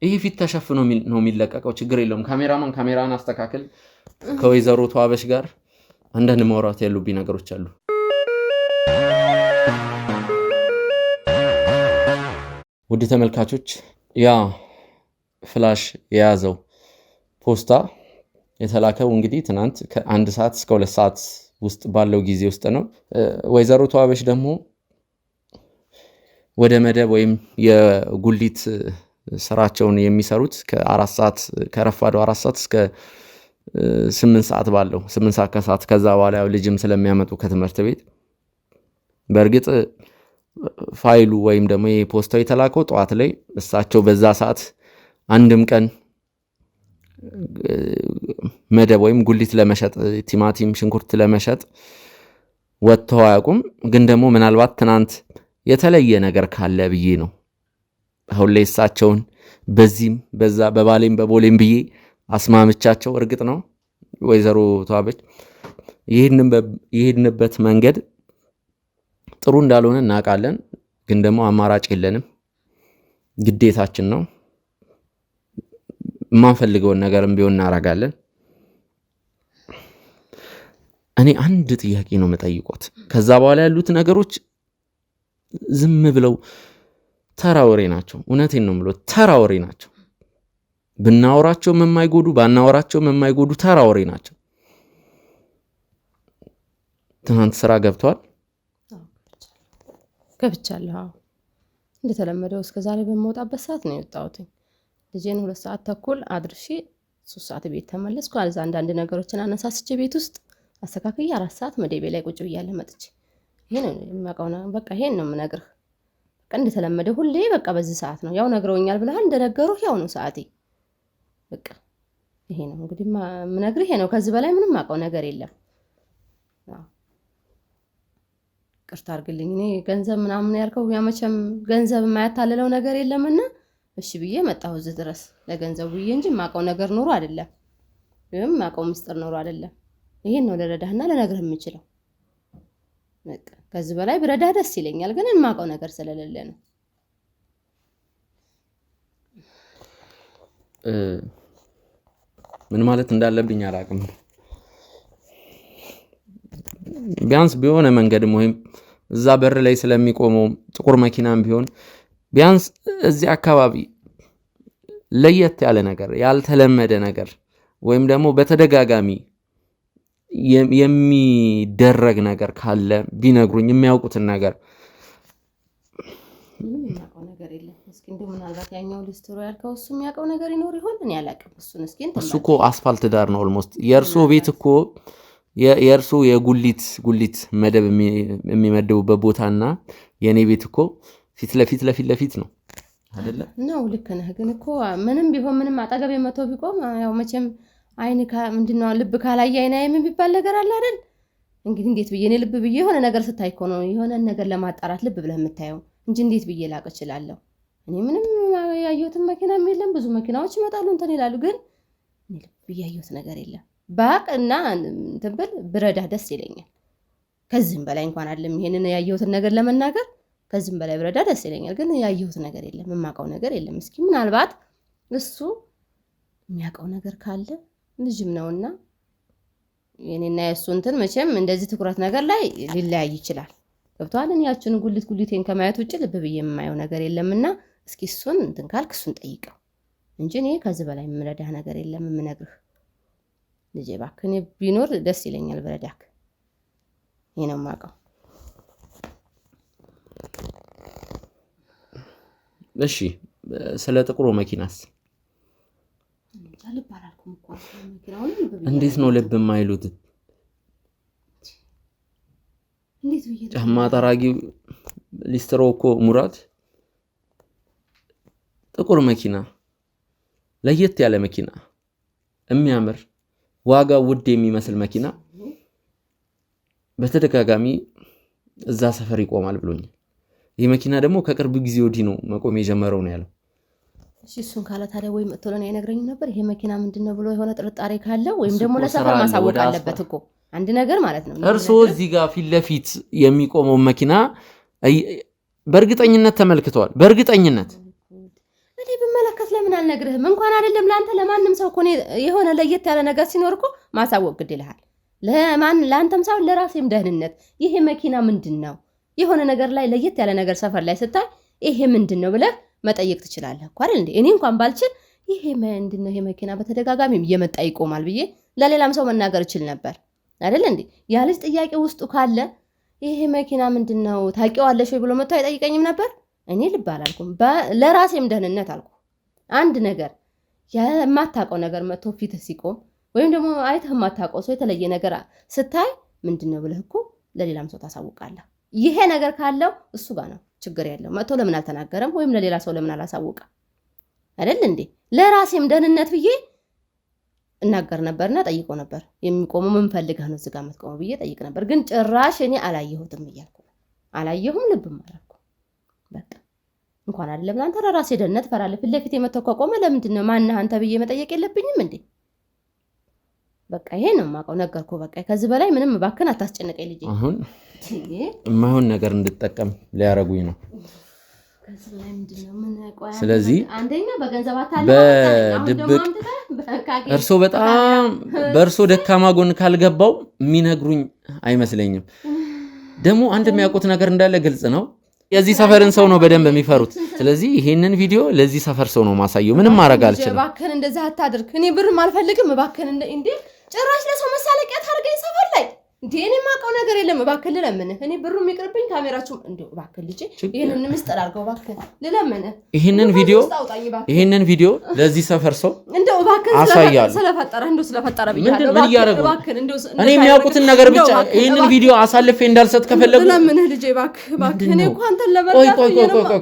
ይህ ፊት ተሸፍኖ ነው የሚለቀቀው። ችግር የለውም። ካሜራማን ካሜራን አስተካክል። ከወይዘሮ ተዋበሽ ጋር አንዳንድ ማውራት ያሉብኝ ነገሮች አሉ። ውድ ተመልካቾች ያ ፍላሽ የያዘው ፖስታ የተላከው እንግዲህ ትናንት ከ1 ሰዓት እስከ 2 ሰዓት ውስጥ ባለው ጊዜ ውስጥ ነው። ወይዘሮ ተዋበሽ ደግሞ ወደ መደብ ወይም የጉሊት ስራቸውን የሚሰሩት ከ4 ሰዓት ከረፋዱ 4 ሰዓት እስከ 8 ሰዓት ባለው 8 ሰዓት ከሰዓት ከዛ በኋላ ያው ልጅም ስለሚያመጡ ከትምህርት ቤት በእርግጥ ፋይሉ ወይም ደግሞ የፖስታው የተላከው ጠዋት ላይ እሳቸው በዛ ሰዓት አንድም ቀን መደብ ወይም ጉሊት ለመሸጥ ቲማቲም ሽንኩርት ለመሸጥ ወጥተው አያውቁም። ግን ደግሞ ምናልባት ትናንት የተለየ ነገር ካለ ብዬ ነው አሁን ላይ እሳቸውን በዚህም በዛ በባሌም በቦሌም ብዬ አስማምቻቸው። እርግጥ ነው ወይዘሮ ተዋበች ይሄድንበት መንገድ ጥሩ እንዳልሆነ እናውቃለን። ግን ደግሞ አማራጭ የለንም፣ ግዴታችን ነው። የማንፈልገውን ነገርም ቢሆን እናደርጋለን። እኔ አንድ ጥያቄ ነው የምጠይቆት። ከዛ በኋላ ያሉት ነገሮች ዝም ብለው ተራ ወሬ ናቸው። እውነቴን ነው የምለው፣ ተራ ወሬ ናቸው። ብናወራቸው የማይጎዱ ባናወራቸው የማይጎዱ ተራ ወሬ ናቸው። ትናንት ስራ ገብተዋል? ገብቻለሁ። እንደተለመደው እስከዛሬ በመውጣበት ሰዓት ነው የወጣሁት። ልጄን 2 ሰዓት ተኩል አድርሼ 3 ሰዓት ቤት ተመለስኩ። አልዛ አንዳንድ ነገሮችን አነሳስቼ ቤት ውስጥ አስተካክዬ 4 ሰዓት መደቤ ላይ ቁጭ ብያለሁ መጥቼ። ይሄን ነው የማውቀው። በቃ ይሄን ነው የምነግርህ። በቃ እንደተለመደው ሁሌ በቃ በዚህ ሰዓት ነው ያው ነግረውኛል ብለሃል። እንደነገሩህ ያው ነው ሰዓቴ። በቃ ይሄ ነው እንግዲህ የምነግርህ ይሄ ነው። ከዚህ በላይ ምንም የማውቀው ነገር የለም። ቅርታ አድርግልኝ። እኔ ገንዘብ ምናምን ያልከው ያመቸም ገንዘብ የማያታልለው ነገር የለምና እሺ ብዬ መጣሁ እዚህ ድረስ ለገንዘቡ ብዬ እንጂ የማውቀው ነገር ኖሮ አይደለም፣ ወይም የማውቀው ምስጢር ኖሮ አይደለም። ይሄን ነው ልረዳህና ልነግርህ የምችለው። በቃ ከዚህ በላይ ብረዳህ ደስ ይለኛል፣ ግን የማውቀው ነገር ስለሌለ ነው። ምን ማለት እንዳለብኝ አላውቅም። ቢያንስ ቢሆነ መንገድም ወይም እዛ በር ላይ ስለሚቆመው ጥቁር መኪናም ቢሆን ቢያንስ እዚህ አካባቢ ለየት ያለ ነገር ያልተለመደ ነገር ወይም ደግሞ በተደጋጋሚ የሚደረግ ነገር ካለ ቢነግሩኝ የሚያውቁትን ነገር። የሚያውቀው ነገር የለም። እስኪ እንደው ምናልባት ያኛው ሊስትሮ ያልከው እሱ የሚያውቀው ነገር ይኖር ይሆን? እኔ አላውቅም። እሱን እስኪ እሱ እኮ አስፋልት ዳር ነው ኦልሞስት። የእርሶ ቤት እኮ የእርሱ የጉሊት መደብ የሚመደቡበት ቦታና የኔ ቤት እኮ ፊት ለፊት ነው አይደለ? ነው ልክ ነህ። ግን እኮ ምንም ቢሆን ምንም አጠገብ የመተው ቢቆም ያው መቼም አይን ምንድነው ልብ ካላየ አይን አያይም የሚባል ነገር አለ አይደል? እንግዲህ እንዴት ብዬ እኔ ልብ ብዬ የሆነ ነገር ስታይ እኮ ነው የሆነ ነገር ለማጣራት ልብ ብለህ የምታየው እንጂ እንዴት ብዬ ላቅ እችላለሁ? እኔ ምንም ያየሁትን መኪናም የለም። ብዙ መኪናዎች ይመጣሉ እንትን ይላሉ፣ ግን እኔ ልብ ብዬ ያየሁት ነገር የለም። ባቅና እንትን ብል ብረዳህ ደስ ይለኛል። ከዚህም በላይ እንኳን አይደለም ይሄንን ያየሁትን ነገር ለመናገር ከዚህም በላይ ብረዳ ደስ ይለኛል። ግን ያየሁት ነገር የለም፣ የማውቀው ነገር የለም። እስኪ ምናልባት እሱ የሚያውቀው ነገር ካለ ልጅም ነውና የኔና የእሱ እንትን መቼም እንደዚህ ትኩረት ነገር ላይ ሊለያይ ይችላል። ገብቶሃል? እኔ ያችን ጉሊቴን ከማየት ውጭ ልብ ብዬ የማየው ነገር የለምና እስኪ እሱን እንትን ካልክ እሱን ጠይቀው እንጂ እኔ ከዚህ በላይ የምረዳህ ነገር የለም የምነግርህ። ልጄ እባክህ እኔ ቢኖር ደስ ይለኛል ብረዳክ። ይሄ ነው የማውቀው። እሺ ስለ ጥቁሩ መኪናስ እንዴት ነው ልብ የማይሉት? ጫማ ጠራጊው ሊስትሮ እኮ ሙራት ጥቁር መኪና ለየት ያለ መኪና የሚያምር ዋጋ ውድ የሚመስል መኪና በተደጋጋሚ እዛ ሰፈር ይቆማል ብሎኝ ይሄ መኪና ደግሞ ከቅርብ ጊዜ ወዲህ ነው መቆም የጀመረው ነው ያለው። እሺ እሱን ካለ ታዲያ ወይ መጥቶ ለኔ አይነግረኝም ነበር? ይሄ መኪና ምንድነው ብሎ የሆነ ጥርጣሬ ካለ ወይም ደግሞ ለሰፈር ማሳወቅ አለበት እኮ አንድ ነገር ማለት ነው። እርሶ እዚህ ጋር ፊት ለፊት የሚቆመው መኪና በእርግጠኝነት ተመልክተዋል። በእርግጠኝነት እኔ በመለከት ለምን አልነግርህም? እንኳን አይደለም ላንተ ለማንም ሰው እኮ የሆነ ለየት ያለ ነገር ሲኖር እኮ ማሳወቅ ግድ ይልሃል። ለአንተም ሳይሆን ለራሴም ደህንነት ይሄ መኪና ምንድነው የሆነ ነገር ላይ ለየት ያለ ነገር ሰፈር ላይ ስታይ ይሄ ምንድነው ብለህ መጠየቅ ትችላለህ እኮ አይደል እንዴ? እኔ እንኳን ባልችል ይሄ ምንድነው ይሄ መኪና በተደጋጋሚ እየመጣ ይቆማል ብዬ ለሌላም ሰው መናገር እችል ነበር አይደል እንዴ? ያ ልጅ ጥያቄ ውስጡ ካለ ይሄ መኪና ምንድነው ታውቂዋለሽ ወይ ብሎ መጥቶ አይጠይቀኝም ነበር? እኔ ልብ አላልኩም። ለራሴም ደህንነት አልኩ። አንድ ነገር የማታውቀው ነገር መጥቶ ፊት ሲቆም ወይም ደግሞ አይተህ የማታውቀው ሰው የተለየ ነገር ስታይ ምንድነው ብለህ እኮ ለሌላም ሰው ታሳውቃለህ። ይሄ ነገር ካለው እሱ ጋር ነው ችግር ያለው። መጥቶ ለምን አልተናገረም ወይም ለሌላ ሰው ለምን አላሳወቀ አይደል እንዴ? ለራሴም ደህንነት ብዬ እናገር ነበርና ጠይቀው ነበር። የሚቆመው ምን ፈልገህ ነው እዚህ ጋር የምትቆመው ብዬ ጠይቅ ነበር። ግን ጭራሽ እኔ አላየሁትም እያልኩ አላየሁም ልብም አላልኩ። በቃ እንኳን አይደለም አንተ ለራሴ ደህንነት ፈራለህ። ፊት ለፊት የመተው ከቆመ ለምንድን ነው ማነህ አንተ ብዬ መጠየቅ የለብኝም እንዴ? በቃ ይሄ ነው የማውቀው። ነገርኩህ በቃ። ከዚህ በላይ ምንም እባክህን አታስጨንቀኝ ልጄ። አሁን የማይሆን ነገር እንድጠቀም ሊያረጉኝ ነው። ስለዚህ አንደኛ በገንዘብ አታለ በድብቅ እርሶ በጣም በእርሶ ደካማ ጎን ካልገባው የሚነግሩኝ አይመስለኝም። ደግሞ አንድ የሚያውቁት ነገር እንዳለ ግልጽ ነው። የዚህ ሰፈርን ሰው ነው በደንብ የሚፈሩት። ስለዚህ ይሄንን ቪዲዮ ለዚህ ሰፈር ሰው ነው ማሳየው። ምንም ማድረግ አልችልም። እባክህን እንደዛ አታድርግ። እኔ ብርም አልፈልግም። እባክህን እንዴ ጭራሽ ለሰው መሳለቂያ ታርገኝ ሰፈር ላይ እንዴ? እኔ ማውቀው ነገር የለም። እባክህን ልለምንህ። እኔ ብሩም ይቅርብኝ፣ ካሜራችሁም እንደው እባክህን ልጄ ይሄንን ምስጥር አድርገው እባክህን ልለምንህ። ይሄንን ቪዲዮ ለዚህ ሰፈር ሰው እንደው እባክህን አሳያለሁ። ስለፈጠረ ብያለሁ። እባክህን እንደው እኔ የሚያውቁትን ነገር ብቻ ይሄንን ቪዲዮ አሳልፌ እንዳልሰጥ ከፈለጉ ልለምንህ ልጄ እባክህ። እኔ እኮ አንተን ለበርዳት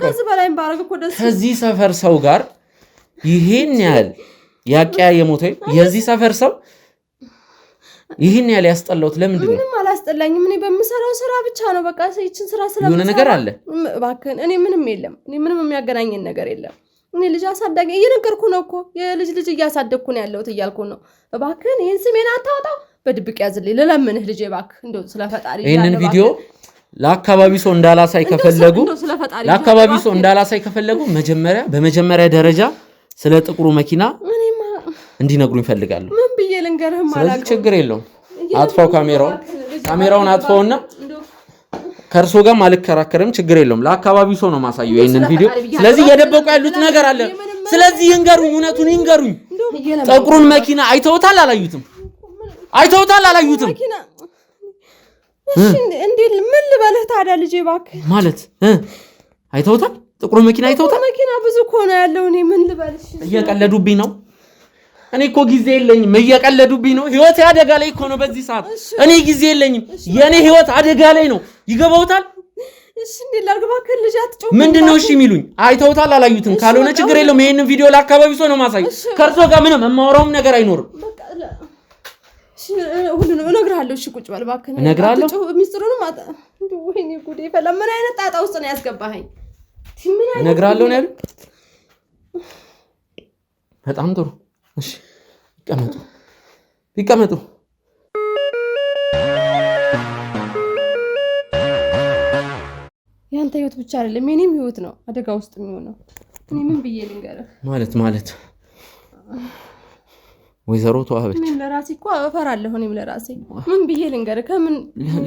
ከዚህ በላይ ባረግ እኮ ደስ ከዚህ ሰፈር ሰው ጋር ይሄን ያህል ያቀያየሙት የዚህ ሰፈር ሰው ይሄን ያህል ያስጠላውት ለምንድን ነው? ምንም አላስጠላኝም። እኔ በምሰራው ስራ ብቻ ነው በቃ። እቺን ስራ ስለምሰራ የሆነ ነገር አለ እባክህን። እኔ ምንም የለም። እኔ ምንም የሚያገናኘን ነገር የለም። እኔ ልጅ አሳዳጊ እየነገርኩ ነው እኮ ልጅ እያሳደግኩ ነው ያለሁት እያልኩ ነው። እባክህን ይሄን ስሜን አታወጣው፣ በድብቅ ያዝልኝ ልለምንህ ልጄ እባክህ። እንደው ስለፈጣሪ ይሄንን ቪዲዮ ለአካባቢ ሰው እንዳላሳይ ከፈለጉ በመጀመሪያ ደረጃ ስለ ጥቁሩ መኪና እንዲነግሩኝ ፈልጋለሁ። ምን ብዬ ልንገርህ ማለት ችግር የለውም። አጥፋው ካሜራውን አጥፋውና ከርሶ ጋር ማልከራከርም ችግር የለውም። ለአካባቢው ሰው ነው ማሳየው ይሄንን ቪዲዮ። ስለዚህ እየደበቁ ያሉት ነገር አለ። ስለዚህ ይንገሩኝ፣ እውነቱን ይንገሩኝ። ጥቁሩን መኪና አይተውታል አላዩትም? እሺ እንዴ ምን ልበልህ ታዲያ ልጄ እባክህ። ማለት አይተውታል? ጥቁሩን መኪና አይተውታል? መኪና ብዙ እኮ ነው ያለው። እኔ ምን ልበልሽ? እየቀለዱብኝ ነው። እኔ እኮ ጊዜ የለኝም። እየቀለዱብኝ ነው። ህይወት አደጋ ላይ እኮ ነው በዚህ ሰዓት። እኔ ጊዜ የለኝም። የኔ ህይወት አደጋ ላይ ነው። ይገባውታል? እሺ እንዴ ላድርግ እባክህ ልጅ አትጮህ። ምንድነው እሺ የሚሉኝ? አይተውታል አላዩትም? ካልሆነ ችግር የለውም። ይሄንን ቪዲዮ ለአካባቢው ሰው ነው ማሳየው። ከርሶ ጋር ምንም የማወራውም ነገር አይኖርም። ሁሉንም እነግርሃለሁ። እሺ ቁጭ በል እባክህ። እነግርሃለሁ። ሚስጥሩንም ወይኔ ጉዴ ፈላ። ምን አይነት ጣጣ ውስጥ ነው ያስገባኸኝ? እነግርሃለሁ ነው ያሉኝ። በጣም ጥሩ። እሺ ይቀመጡ። ያንተ ህይወት ብቻ አይደለም የኔም ህይወት ነው አደጋ ውስጥ የሚሆነው። እኔ ምን ብዬ ልንገርህ? ማለት ወይዘሮ ተዋበች፣ እኔም ለራሴ እኮ እፈራለሁ። እኔም ለራሴ ምን ብዬ ልንገርህ?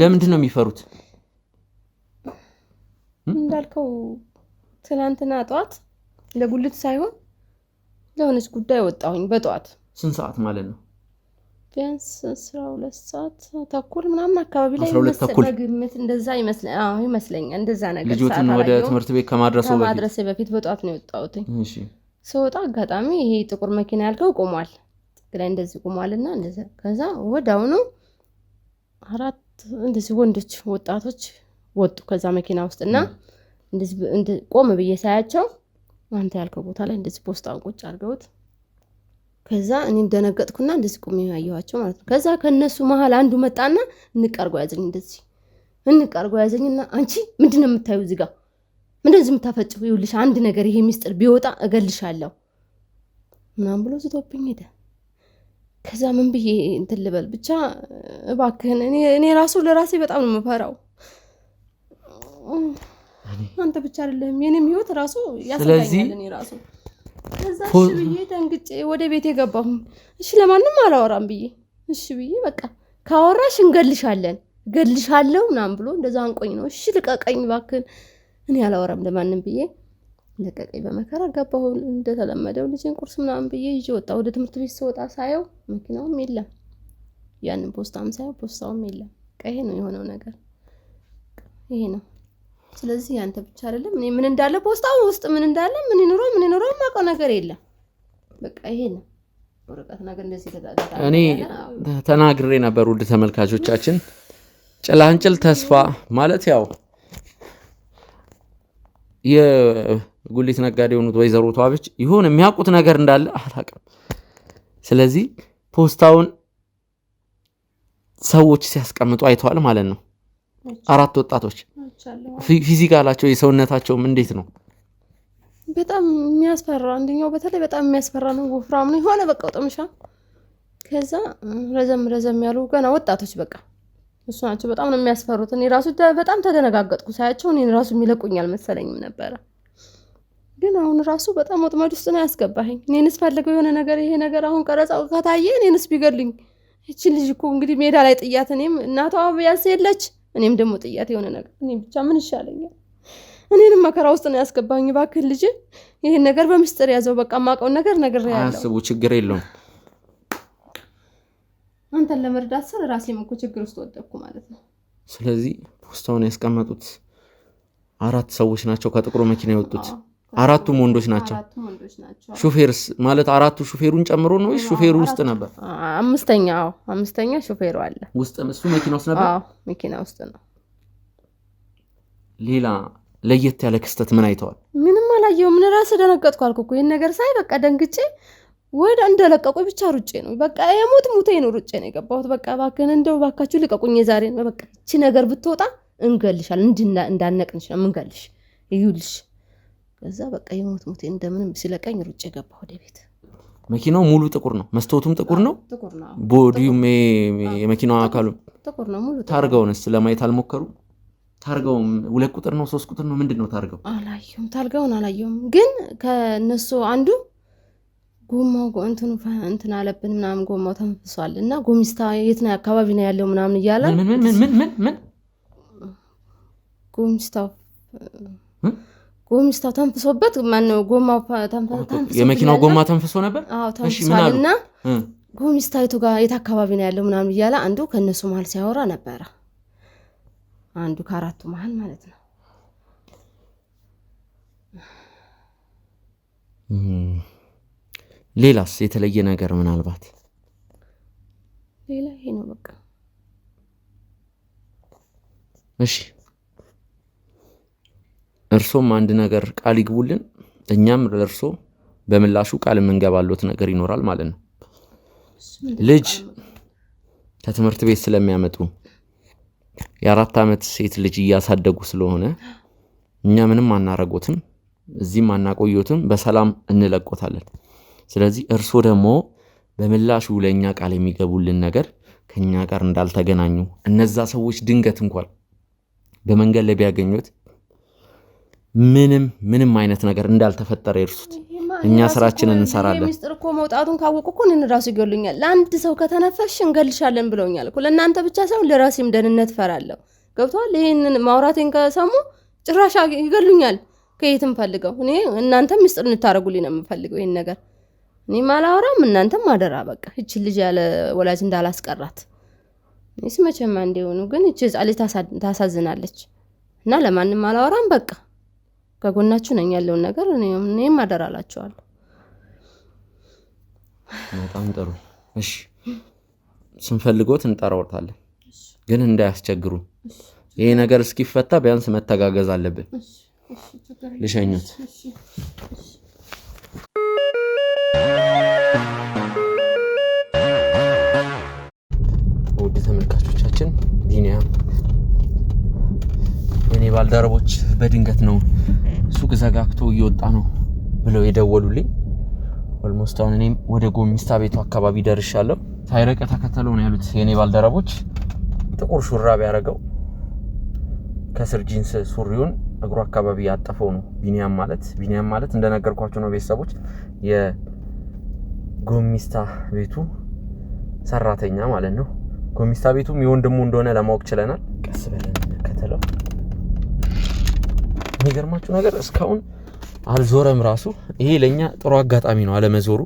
ለምንድን ነው የሚፈሩት? እንዳልከው ትናንትና ጠዋት ለጉልት ሳይሆን ለሆነች ጉዳይ ወጣሁኝ በጠዋት። ስንት ሰዓት ማለት ነው? ቢያንስ 12 ሰዓት ተኩል ምናምን አካባቢ ላይ መግምት እንደዛ ይመስለኛል እንደዛ ነገር ልጆቹን ወደ ትምህርት ቤት ከማድረሴ በፊት በጧት ነው የወጣሁት። እሺ ስወጣ አጋጣሚ ይሄ ጥቁር መኪና ያልከው ቆሟል፣ ትክክለኛ እንደዚህ ቆሟልና እንደዛ ከዛ ወዳውኑ 4 እንደዚህ ወንዶች ወጣቶች ወጡ ከዛ መኪና ውስጥና እንደዚህ ቆም ብዬ ሳያቸው አንተ ያልከው ቦታ ላይ እንደዚህ ፖስታውን ቁጭ አድርገውት ከዛ እኔም ደነገጥኩና እንደዚህ ቆሜ ያየኋቸው ማለት ነው። ከዛ ከነሱ መሃል አንዱ መጣና እንቀርጎ ያዘኝ እንደዚህ እንቀርጎ ያዘኝና አንቺ ምንድነው የምታዩ እዚህ ጋር ምንድነው የምታፈጭው? ይኸውልሽ አንድ ነገር ይሄ ሚስጥር ቢወጣ እገልሻለሁ ምናምን ብሎ ዝቶብኝ ሄደ። ከዛ ምን ብዬ እንትን ልበል ብቻ እባክህን እኔ ራሱ ለራሴ በጣም ነው የምፈራው። አንተ ብቻ አይደለም የኔም ህይወት ራሱ ያሰጋኛል እኔ ራሱ። ከዛ እሺ ብዬ ደንግጬ ወደ ቤት ገባሁ። እሺ ለማንም አላወራም ብዬ እሺ ብዬ በቃ ካወራሽ እንገልሻለን እገልሻለሁ ምናምን ብሎ እንደዛ አንቆኝ ነው። እሺ ልቀቀኝ እባክህን እኔ አላወራም ለማንም ብዬ ለቀቀኝ። በመከራ ገባሁ እንደተለመደው ልጅን ቁርስ ምናምን ብዬ ይዤ ወጣሁ። ወደ ትምህርት ቤት ስወጣ ሳየው መኪናውም የለም፣ ያንን ፖስታም ሳየው ፖስታውም የለም። ይሄ ነው የሆነው ነገር ይሄ ነው። ስለዚህ ያንተ ብቻ አይደለም እኔ ምን እንዳለ ፖስታው ውስጥ ምን እንዳለ ምን ይኖረው ማውቀው ነገር የለም። በቃ ይሄ ነው ወረቀት ነገር እንደዚህ ተጣጣ። እኔ ተናግሬ ነበር ውድ ተመልካቾቻችን፣ ጭላንጭል ተስፋ ማለት ያው የጉሊት ነጋዴ የሆኑት ወይዘሮ ተዋበች ይሁን የሚያውቁት ነገር እንዳለ አላውቅም። ስለዚህ ፖስታውን ሰዎች ሲያስቀምጡ አይተዋል ማለት ነው። 4 ወጣቶች ፊዚካላቸው የሰውነታቸውም እንዴት ነው? በጣም የሚያስፈራ አንደኛው በተለይ በጣም የሚያስፈራ ነው። ወፍራም ነው የሆነ በቃ ጥምሻ። ከዛ ረዘም ያሉ ገና ወጣቶች በቃ እሱ ናቸው። በጣም ነው የሚያስፈሩት። እኔ ራሱ በጣም ተደነጋገጥኩ ሳያቸው። እኔ ራሱ የሚለቁኛል መሰለኝም ነበር። ግን አሁን ራሱ በጣም ወጥመድ ውስጥ ነው ያስገባኝ። እኔንስ ፈልገው የሆነ ነገር ይሄ ነገር አሁን ቀረጻው ከታየ እኔንስ ቢገሉኝ። እቺ ልጅ እኮ እንግዲህ ሜዳ ላይ ጥያት እኔም እናቷ ቢያንስ የለች እኔም ደግሞ ጥያት የሆነ ነገር እኔ ብቻ ምን ይሻለኛል? እኔንም መከራ ውስጥ ነው ያስገባኝ። እባክህ ልጅ ይሄን ነገር በምስጢር ያዘው። በቃ ማቀው ነገር ያለው አስቡ፣ ችግር የለውም። አንተን ለመርዳት ስለ ራሴም እኮ ችግር ውስጥ ወደቅኩ ማለት ነው። ስለዚህ ፖስታውን ያስቀመጡት 4 ሰዎች ናቸው ከጥቁሩ መኪና የወጡት። 4ቱም ወንዶች ናቸው። ሹፌርስ ማለት 4ቱ ሹፌሩን ጨምሮ ነው ወይስ ሹፌሩ ውስጥ ነበር? አምስተኛ ሹፌሩ አለ ውስጥ። እሱ መኪና ውስጥ ነበር? አዎ መኪና ውስጥ ነው። ሌላ ለየት ያለ ክስተት ምን አይተዋል? ምንም አላየሁም። ምን ራስ ደነገጥኩ አልኩ እኮ ይሄን ነገር ሳይ በቃ ደንግጬ ወደ እንደለቀቁኝ ብቻ ሩጬ ነው በቃ የሞት ነው ሩጬ ነው የገባሁት። በቃ ባከነ እንደው ባካችሁ ልቀቁኝ ዛሬ ነው በቃ እቺ ነገር ብትወጣ እንገልሻል እንዳነቅንሽ ነው እንገልሽ ይዩልሽ። ከዛ በቃ የሞት እንደምንም ሲለቀኝ ሩጬ ገባሁ ወደ ቤት። መኪናው ሙሉ ጥቁር ነው፣ መስታወቱም ጥቁር ነው፣ ጥቁር ነው። ቦዲውም የመኪናው አካሉ ጥቁር ነው ሙሉ። ታርጋውንስ ለማየት አልሞከሩ? ታርጋው 2 ቁጥር ነው 3 ቁጥር ነው ምንድነው ታርጋው? አላየሁም፣ ታርጋውን አላየሁም። ግን ከነሱ አንዱ ጎማው እንትን አለብን ምናምን ጎማው ተንፍሷል እና ጎሚስታ የት ነው አካባቢ ነው ያለው ምናምን እያለ ምን ጎሚስታው ተንፍሶበት ማን ነው ጎማው ተንፍሶ የመኪናው ጎማ ተንፍሶ ነበር። አዎ ተንፍሷልና ጎሚስታይቱ ጋር የት አካባቢ ነው ያለው ምናምን እያለ አንዱ ከነሱ መሃል ሲያወራ ነበር። አንዱ ከ4ቱ መሃል ማለት ነው። ሌላስ የተለየ ነገር ምናልባት? ሌላ ይሄ ነው በቃ። እሺ እርሶም አንድ ነገር ቃል ይግቡልን፣ እኛም ለእርሶ በምላሹ ቃል የምንገባሎት ነገር ይኖራል ማለት ነው። ልጅ ከትምህርት ቤት ስለሚያመጡ የ4 ዓመት ሴት ልጅ እያሳደጉ ስለሆነ እኛ ምንም አናረጎትም፣ እዚህም አናቆዮትም፣ በሰላም እንለቆታለን። ስለዚህ እርሶ ደግሞ በምላሹ ለኛ ቃል የሚገቡልን ነገር ከኛ ጋር እንዳልተገናኙ እነዛ ሰዎች ድንገት እንኳን በመንገድ ላይ ቢያገኙት ምንም አይነት ነገር እንዳልተፈጠረ ይርሱት። እኛ ስራችንን እንሰራለን። ሚስጥር እኮ መውጣቱን ካወቁ እኮ እኔን ራሱ ይገሉኛል። ለአንድ ሰው ከተነፈሽ እንገልሻለን ብለውኛል እኮ። ለእናንተ ብቻ ሳይሆን ለራሴም ደህንነት ፈራለሁ። ገብቷል? ይሄንን ማውራቴን ከሰሙ ጭራሽ ይገሉኛል። ከየትም ፈልገው እኔ እናንተ ሚስጥር እንታረጉልኝ ነው የምፈልገው። ይሄን ነገር እኔ እኔ ማላወራም እናንተም አደራ በቃ እቺ ልጅ ያለ ወላጅ እንዳላስቀራት እኔስ መቼም እንደሆነ ግን እቺ ጻሌ ታሳዝናለች እና ለማንም አላወራም በቃ ከጎናችሁ ነኝ ያለውን ነገር እኔም አደራ አላችኋለሁ በጣም ጥሩ እሺ ስንፈልጎት እንጠራውታለን ግን እንዳያስቸግሩ ይሄ ነገር እስኪፈታ ቢያንስ መተጋገዝ አለብን ልሸኙት ውድ ተመልካቾቻችን ቢኒያም የኔ ባልደረቦች በድንገት ነው ሱቅ ዘጋግቶ እየወጣ ነው ብለው የደወሉልኝ ኦልሞስት አሁን እኔም ወደ ጎሚስታ ቤቱ አካባቢ ደርሻለሁ ሳይረቀ ተከተለው ነው ያሉት የኔ ባልደረቦች ጥቁር ሹራብ ያረጋው ከስር ጂንስ ሱሪውን እግሩ አካባቢ ያጠፈው ነው ቢኒያም ማለት እንደነገርኳችሁ ነው ቤተሰቦች የጎሚስታ ቤቱ ሰራተኛ ማለት ነው ጎሚስታ ቤቱም የወንድሙ እንደሆነ ለማወቅ ችለናል ቀስ ብለን ከተለው የሚገርማችሁ ነገር እስካሁን አልዞረም ራሱ ይሄ ለኛ ጥሩ አጋጣሚ ነው አለመዞሩ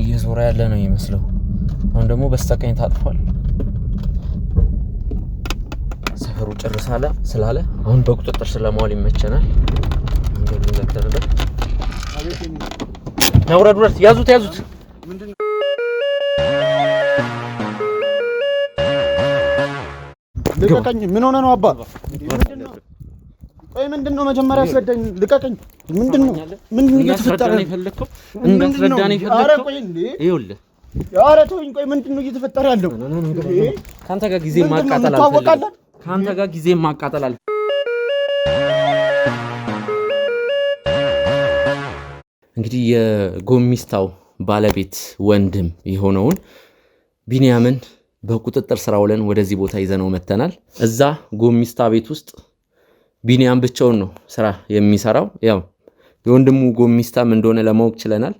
እየዞረ ያለ ነው ይመስለው አሁን ደግሞ በስተቀኝ ታጥፏል ሰፈሩ ጭርሳለ ስላለ አሁን በቁጥጥር ስለማዋል ይመቸናል አንገሉን ዘክተንበት ናውራዱረት ያዙት ልቀቀኝ ምን ሆነ ነው አባ ምንድነው መጀመሪያ አስረዳኝ ልቀቀኝ ምንድነው እየተፈጠረ ነው የፈለከው እንዳስረዳኝ የፈለከው አረ ቆይ እንዴ ይኸውልህ አረ ተወኝ ቆይ ምንድነው እየተፈጠረ ያለው ካንተ ጋር ጊዜ ማቃጠል አልፈልግም ካንተ ጋር ጊዜ ማቃጠል አልፈልግም እንግዲህ የጎሚስታው ባለቤት ወንድም የሆነውን ቢኒያምን በቁጥጥር ስር አውለን ወደዚህ ቦታ ይዘነው መተናል እዛ ጎሚስታ ቤት ውስጥ ቢኒያም ብቻውን ነው ስራ የሚሰራው ያው የወንድሙ ጎሚስታም እንደሆነ ለማወቅ ችለናል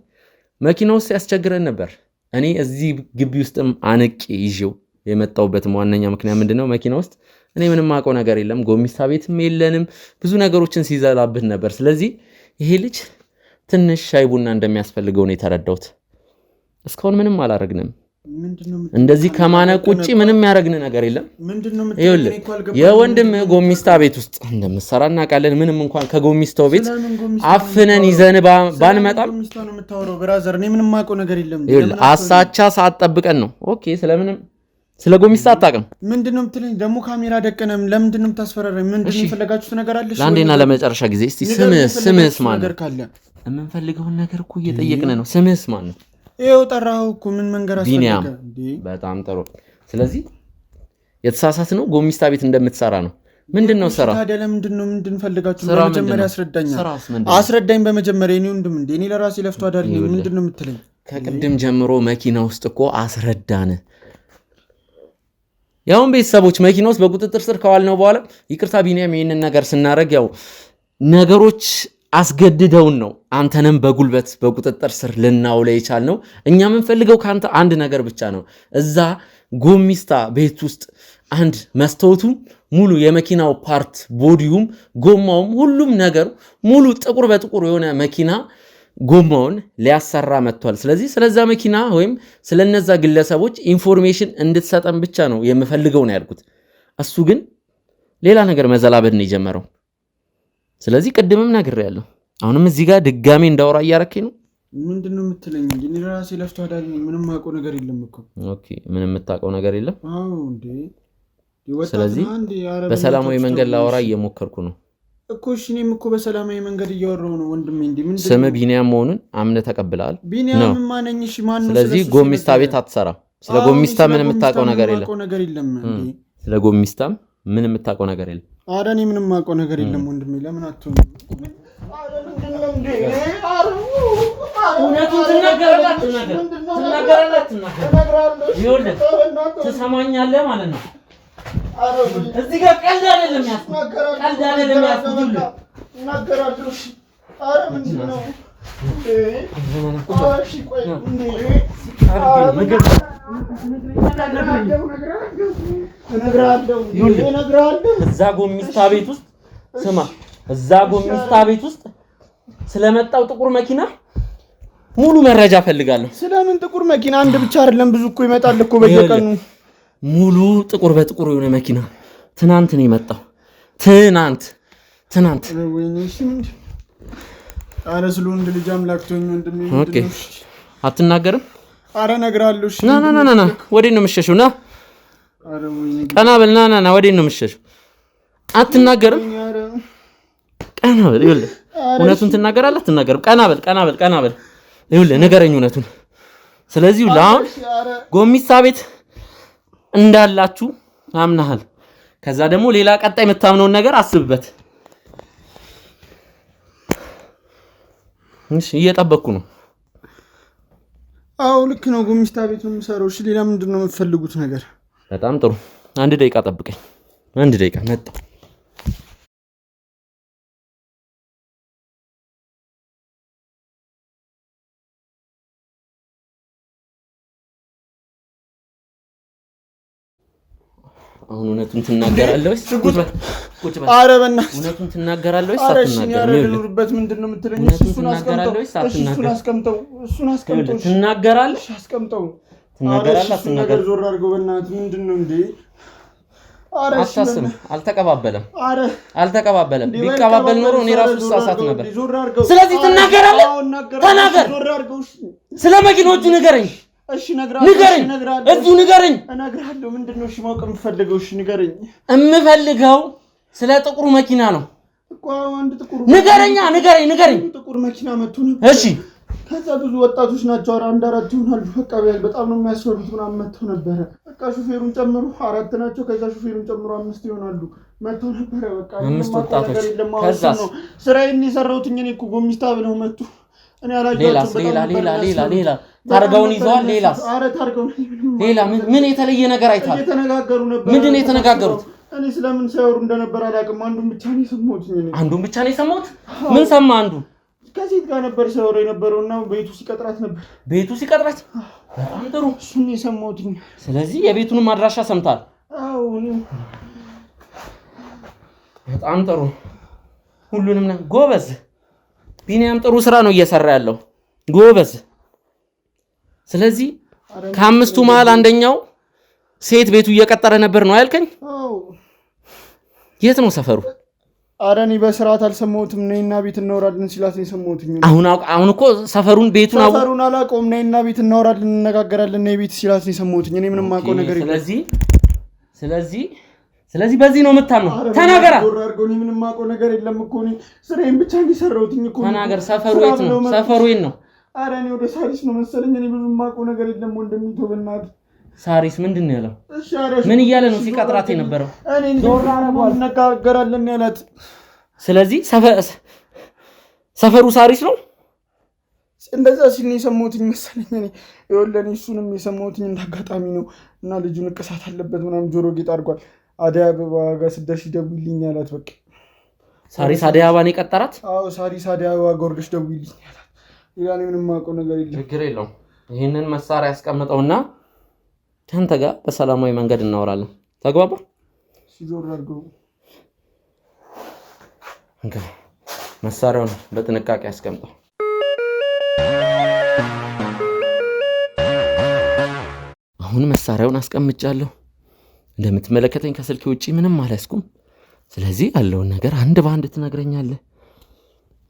መኪናው ሲያስቸግረን ነበር እኔ እዚህ ግቢ ውስጥም አንቄ ይዤው የመጣውበት ዋነኛ ምክንያት ምንድነው መኪና ውስጥ እኔ ምንም አውቀው ነገር የለም ጎሚስታ ቤትም የለንም ብዙ ነገሮችን ሲዘላብን ነበር ስለዚህ ይሄ ልጅ ትንሽ ሻይ ቡና እንደሚያስፈልገው ነው የተረዳሁት እስካሁን ምንም አላረግንም እንደዚህ ከማነቅ ውጪ ምንም ያረግን ነገር የለም ይኸውልህ የወንድም ጎሚስታ ቤት ውስጥ እንደምሰራና ቃለን ምንም እንኳን ከጎሚስታው ቤት አፍነን ይዘን ባንመጣም ጎሚስታ ነው የምታወራው ብራዘር እኔ ምንም ማቆ ነገር የለም ይኸውልህ አሳቻ ሳትጠብቀን ነው ኦኬ ስለ ጎሚስታ አጣቀም ምንድነው የምትለኝ ደግሞ ካሜራ ደቀነም ለምንድነው የምታስፈራራኝ ምንድነው የፈለጋችሁት ነገር አለ ለአንዴና ለመጨረሻ ጊዜ እስቲ ስምህስ ማን ነው የምንፈልገውን ነገር እኮ እየጠየቅን ነው ስምህስ ማን ነው ይኸው ጠራኸው እኮ ምን መንገር አስፈልገ በጣም ጥሩ ስለዚህ የተሳሳት ነው ጎሚስታ ቤት እንደምትሰራ ነው ምንድነው ስራ ታዲያ ለምንድነው ፈልጋችሁ በመጀመሪያ አስረዳኝ በመጀመሪያ እኔ ወንድም እንዴ እኔ ለራሴ ለፍቶ አዳሪ ነኝ ምንድነው የምትለኝ ከቅድም ጀምሮ መኪና ውስጥ እኮ አስረዳን ያውን ቤተሰቦች መኪና ውስጥ በቁጥጥር ስር ከዋልነው በኋላ ይቅርታ ቢኒያም ይሄንን ነገር ስናረግ ያው ነገሮች አስገድደውን ነው አንተንም በጉልበት በቁጥጥር ስር ልናውለ ይቻልነው እኛ የምንፈልገው ካንተ አንድ ነገር ብቻ ነው እዛ ጎሚስታ ቤት ውስጥ አንድ መስታወቱም ሙሉ የመኪናው ፓርት ቦዲውም ጎማውም ሁሉም ነገር ሙሉ ጥቁር በጥቁር የሆነ መኪና ጎማውን ሊያሰራ መጥቷል ስለዚህ ስለዛ መኪና ወይም ስለነዛ ግለሰቦች ኢንፎርሜሽን እንድትሰጠን ብቻ ነው የምፈልገው ነው ያልኩት እሱ ግን ሌላ ነገር መዘላበድ ነው የጀመረው ስለዚህ ቅድምም ነግሬያለሁ አሁንም እዚህ ጋር ድጋሚ እንዳወራ ያረከኝ ነው ምንድነው የምትለኝ? እኔ ራሴ ለፍቶ አዳሪ ነኝ። ምንም ማውቀው ነገር የለም እኮ። ኦኬ ምንም የምታውቀው ነገር የለም? አዎ እንዴ። ስለዚህ በሰላማዊ መንገድ ላወራ እየሞከርኩ ነው እኮ። እሺ እኔም እኮ በሰላማዊ መንገድ እያወራሁ ነው ወንድሜ። እንዴ ምንድነው? ስም ቢኒያም መሆኑን አምነህ ተቀብለሃል? ቢኒያም ማነኝ? እሺ ማን ነው? ስለዚህ ጎሚስታ ቤት አትሰራ። ስለ ጎሚስታ ምን የምታውቀው ነገር የለም? ስለ ጎሚስታም ምን የምታውቀው ነገር የለም? ኧረ እኔ ምንም የማውቀው ነገር የለም ወንድሜ። ለምን አትሆንም? እውነቱን ትናገራለህ። ይኸውልህ ትሰማኛለህ ማለት ነው። እዚህ ጋር ቀልድ አይደለም ያስኩት። ኧረ ምንድን ነው? እዛ ጎሚስታ ቤት ውስጥ ስማ፣ እዛ ጎሚስታ ቤት ውስጥ ስለመጣው ጥቁር መኪና ሙሉ መረጃ ፈልጋለሁ። ስለምን ጥቁር መኪና? አንድ ብቻ አይደለም ብዙ እኮ ይመጣል እኮ በየቀኑ። ሙሉ ጥቁር በጥቁር የሆነ መኪና ትናንት ነው የመጣው። ትናንት ኧረ ስለ ወንድ ልጅ አምላክ ተወኝ ወንድሜ። ኦኬ አትናገርም? ኧረ እነግርሃለሁ። እሺ ና ወዴት ነው የምትሸሸው? ና ቀና በል። ና ወዴት ነው የምትሸሸው? አትናገርም? ቀና በል። ይኸውልህ እውነቱን ትናገራለህ አትናገርም? ቀና በል። ይኸውልህ ንገረኝ እውነቱን። ስለዚህ አሁን ጎሚስታ ቤት እንዳላችሁ አምናሃል። ከዛ ደግሞ ሌላ ቀጣይ የምታምነውን ነገር አስብበት። እሺ እየጠበቅኩ ነው። አዎ ልክ ነው። ጎሚስታ ቤት ነው የምሰራው። እሺ ሌላ ምንድን ነው የምትፈልጉት ነገር? በጣም ጥሩ። 1 ደቂቃ ጠብቀኝ። 1 ደቂቃ መጣሁ። አሁን እውነቱን ትናገራለህ ወይስ ቁጭ በል? ኧረ በእናትህ እውነቱን ትናገራለህ ወይስ አትናገርም? ልኑርበት ምንድን ነው የምትለኝ? እሱን አስቀምጠው። ትናገራለህ? አስቀምጠው። ትናገራለህ አትናገርም? ዞር አድርገው በእናትህ። ምንድን ነው እንዴ? አታስብም። አልተቀባበለም። ቢቀባበል ኖሮ እኔ ራሱ ሳሳት ነበር። ስለዚህ ትናገራለህ። ተናገር። ስለ መኪኖቹ ንገረኝ። እሺ ንገረኝ። እዚሁ ንገረኝ። እነግርሃለሁ። ምንድን ነው እሺ ማወቅ የምፈልገው? እሺ ንገረኝ። የምፈልገው ስለ ጥቁሩ መኪና ነው እኮ። አንድ ጥቁር ንገረኝ። ጥቁር መኪና መጥቶ ነበር። እሺ ከዛ ብዙ ወጣቶች ናቸው። 4 ይሆናሉ። በቃ በጣም ነው የሚያስፈሩት። ምናምን መጥተው ነበረ። በቃ ሹፌሩን ጨምሮ 4 ናቸው። ከዛ ሹፌሩን ጨምሮ 5 ይሆናሉ። መጥተው ነበረ። በቃ 5 ወጣቶች። ከዛ ስራዬን የሰራሁት እኔ እኮ ጎሚስታ ብለው መጡ። እኔ አላየኋቸውም። ሌላ ታርጋውን ይዘዋል። ሌላ ምን የተለየ ነገር አይተሃል? እየተነጋገሩ ነበር። ምንድን ነው የተነጋገሩት? እኔ ስለምን ሲያወሩ እንደነበር አላውቅም። አንዱን ብቻ ነው የሰማሁት። ምን ሰማ? አንዱ ከሴት ጋር ነበር ሲያወሩ የነበረው እና ቤቱ ሲቀጥራት ነበር። በጣም ጥሩ። እሱን የሰማሁት። ስለዚህ የቤቱንም አድራሻ ሰምታል? አዎ። በጣም ጥሩ። ሁሉንም ጎበዝ። ቢኒያም ጥሩ ስራ ነው እየሰራ ያለው። ጎበዝ። ስለዚህ ከ5ቱ መሃል አንደኛው ሴት ቤቱ እየቀጠረ ነበር ነው ያልከኝ? አዎ። የት ነው ሰፈሩ? ኧረ እኔ በስርዓት አልሰማሁትም። ነይና ቤት እናወራለን ሲላት ነው የሰማሁት። አሁን እኮ ሰፈሩን አላውቀውም። ነይና ቤት እናወራለን እንነጋገራለን። ነይ ቤት ሲላት ነው የሰማሁት። እኔ ምንም የማውቀው ነገር የለም። ስለዚህ በዚህ ነው የምታምነው? ተናገራ። እኔ ምንም የማውቀው ነገር የለም እኮ። እኔ ስራዬን ብቻ እንዲሰራሁት እኮ። ተናገር። ሰፈሩ የት ነው? ኧረ እኔ ወደ ሳሪስ ነው መሰለኝ። እኔ ብዙ የማውቀው ነገር የለም ወንድሜ። ተው በእናትህ። ሳሪስ ምንድን ነው ያለው? ምን እያለ ነው ሲቀጥራት የነበረው? እንነጋገራለን ያላት። ስለዚህ ሰፈሩ ሳሪስ ነው እንደዛ ሲል ነው የሰማሁትኝ መሰለኝ። እኔ ይኸውልህ እሱንም የሰማሁትኝ እንዳጋጣሚ ነው። እና ልጁ ንቅሳት አለበት ምናምን ጆሮ ጌጥ አድርጓል። አደይ አበባ ጋር ስትደርሺ ደውይልኝ ያላት። በቃ ሳሪስ አደይ አበባን የቀጠራት? አዎ ሳሪስ አደይ አበባ ጋር ወርደሽ ደውይልኝ ያላት። ሌላ ምንም የማውቀው ነገር የለም። ችግር የለውም። ይህንን መሳሪያ ያስቀምጠውና ከአንተ ጋር በሰላማዊ መንገድ እናወራለን። ተግባባ? ሲዞር አድርገው። መሳሪያውን በጥንቃቄ ያስቀምጠው። አሁን መሳሪያውን አስቀምጫለሁ። እንደምትመለከተኝ ከስልኬ ውጪ ምንም አልያዝኩም። ስለዚህ ያለውን ነገር አንድ በአንድ ትነግረኛለህ።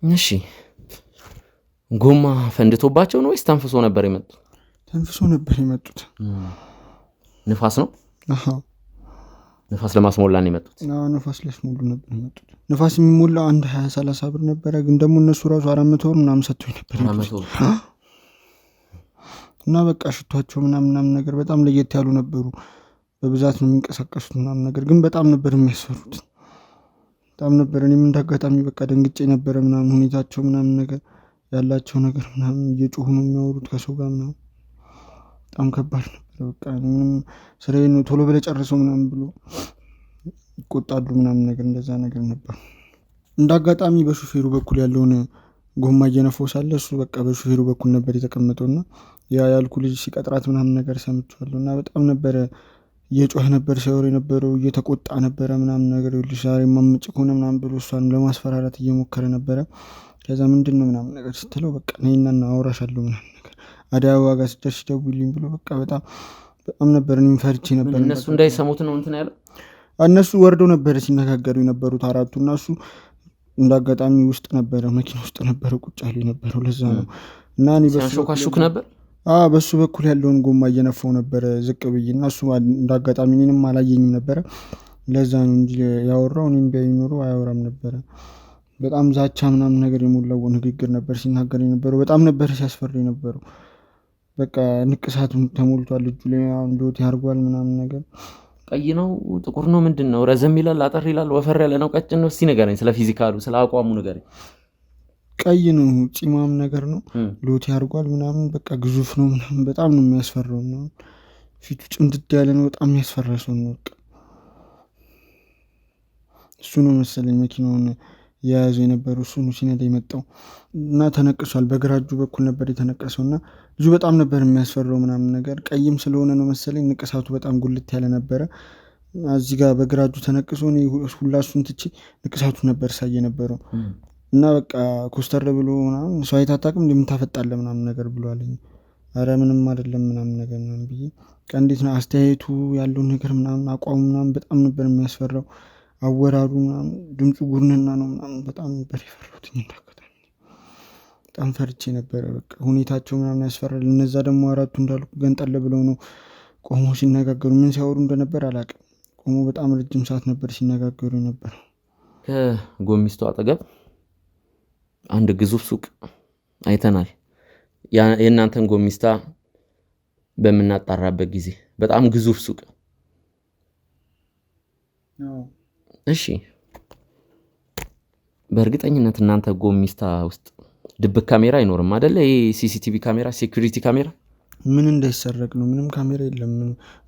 እሺ ጎማ ፈንድቶባቸው ነው ወይስ ተንፍሶ ነበር የመጡት? ተንፍሶ ነበር የመጡት። ንፋስ ነው? አሃ ንፋስ ለማስሞላት ነው የመጡት። ንፋስ ሊያስሞሉ ነበር የመጡት። ንፋስ የሚሞላው 20-30 ብር ነበረ፣ ግን ደግሞ እነሱ ራሱ 400 ብር ምናምን ሰጥቶኝ ነበር እና በቃ ሽቷቸው ምናምን ነገር በጣም ለየት ያሉ ነበሩ። በብዛት ነው የሚንቀሳቀሱት ምናምን ነገር፣ ግን በጣም ነበር የሚያስፈሩት። በጣም ነበር። እኔም እንዳጋጣሚ በቃ ደንግጬ ነበረ ምናምን ሁኔታቸው ምናምን ነገር ያላቸው ነገር ምናምን እየጮሁ ነው የሚያወሩት ከሰው ጋር ምናምን በጣም ከባድ ነበር። በቃ ምንም ስራዬን ቶሎ ብለህ ጨርሰው ምናምን ብሎ ይቆጣሉ ምናምን ነገር እንደዛ ነገር ነበር። እንዳጋጣሚ በሹፌሩ በኩል ያለውን ጎማ እየነፋው ሳለ እሱ በቃ በሹፌሩ በኩል ነበር የተቀመጠውና ያ ያልኩ ልጅ ሲቀጥራት ምናምን ነገር ሰምቻለሁ እና በጣም ነበረ እየጮህ ነበር ሲያወር የነበረው፣ እየተቆጣ ነበረ ምናምን ነገር ይልሽ ዛሬ ማመጭ ከሆነ ምናምን ብሎ እሷንም ለማስፈራራት እየሞከረ ነበረ። ከዛ ምንድነው ምናምን ነገር ስትለው በቃ ነይና አወራሻለሁ ምናምን ነገር አዲስ አበባ ጋር ስትደርሺ ደውይልኝ ብሎ በቃ በጣም ነበር እኔም ፈርቼ ነበር። እነሱ እንዳይሰሙት ነው እንትን ያለው። እነሱ ወርደው ነበር ሲነጋገሩ የነበሩት አራቱ እና እሱ እንዳጋጣሚ ውስጥ ነበረ መኪና ውስጥ ነበረ ቁጭ ያለው የነበረው። ለዛ ነው እና እኔ ሲያሾካሹክ ነበር በሱ በኩል ያለውን ጎማ እየነፋው ነበረ ዝቅ ብዬ እና እሱ እንዳጋጣሚ እኔንም አላየኝም ነበረ። ለዛ ነው እንጂ ያወራው እኔን ቢያይ ኖሮ አያወራም ነበረ። በጣም ዛቻ ምናምን ነገር የሞላው ንግግር ነበር ሲናገር የነበረው። በጣም ነበር ሲያስፈራ የነበረው። በቃ ንቅሳቱ ተሞልቷል እጁ ላይ አንዶት ያርጓል ምናምን ነገር። ቀይ ነው ጥቁር ነው ምንድን ነው? ረዘም ይላል አጠር ይላል ወፈር ያለ ነው ቀጭን ነው? እስቲ ንገረኝ ስለ ፊዚካሉ ስለ አቋሙ ንገረኝ። ቀይ ነው ፂማም ነገር ነው ሎት ያርጓል ምናምን በቃ ግዙፍ ነው ምናምን በጣም ነው የሚያስፈራው ነው። ፊቱ ጭምድድ ያለ ነው በጣም የሚያስፈራ ሰው ነው። በቃ እሱ ነው መሰለኝ መኪናውን የያዘው የነበረው እሱ ነው ሲነዳ የመጣው እና ተነቅሷል። በግራ እጁ በኩል ነበር የተነቀሰው እና እጁ በጣም ነበር የሚያስፈራው ምናምን ነገር። ቀይም ስለሆነ ነው መሰለኝ ንቅሳቱ በጣም ጉልት ያለ ነበረ። እዚህ ጋር በግራ እጁ ተነቅሶ እኔ ሁላ እሱን ትቼ ንቅሳቱ ነበር ሳይ የነበረው እና በቃ ኮስተር ብሎ ምናምን ሰው አይታጣቅም እንደምታፈጣለ ምናምን ነገር ብሏልኝ። አረ ምንም አይደለም ምናምን ነገር ምናምን ብዬ እንዴት ነው አስተያየቱ ያለው ነገር ምናምን አቋሙ ምናምን በጣም ነበር የሚያስፈራው። አወራሩ ምናምን ድምፁ ጉርንና ነው ምናምን በጣም ነበር የፈራሁት። እንዳጋጣሚ በጣም ፈርቼ ነበረ። በቃ ሁኔታቸው ምናምን ያስፈራል። እነዛ ደግሞ አራቱ እንዳልኩ ገንጠለ ብለው ነው ቆሞ ሲነጋገሩ። ምን ሲያወሩ እንደነበር አላውቅም። ቆሞ በጣም ረጅም ሰዓት ነበር ሲነጋገሩ ነበር። ከጎሚስቱ አጠገብ አንድ ግዙፍ ሱቅ አይተናል። የእናንተን ጎሚስታ በምናጣራበት ጊዜ በጣም ግዙፍ ሱቅ። እሺ በእርግጠኝነት እናንተ ጎሚስታ ውስጥ ድብቅ ካሜራ አይኖርም አይደለ? ይሄ ሲሲቲቪ ካሜራ ሴኩሪቲ ካሜራ ምን እንዳይሰረቅ ነው? ምንም ካሜራ የለም።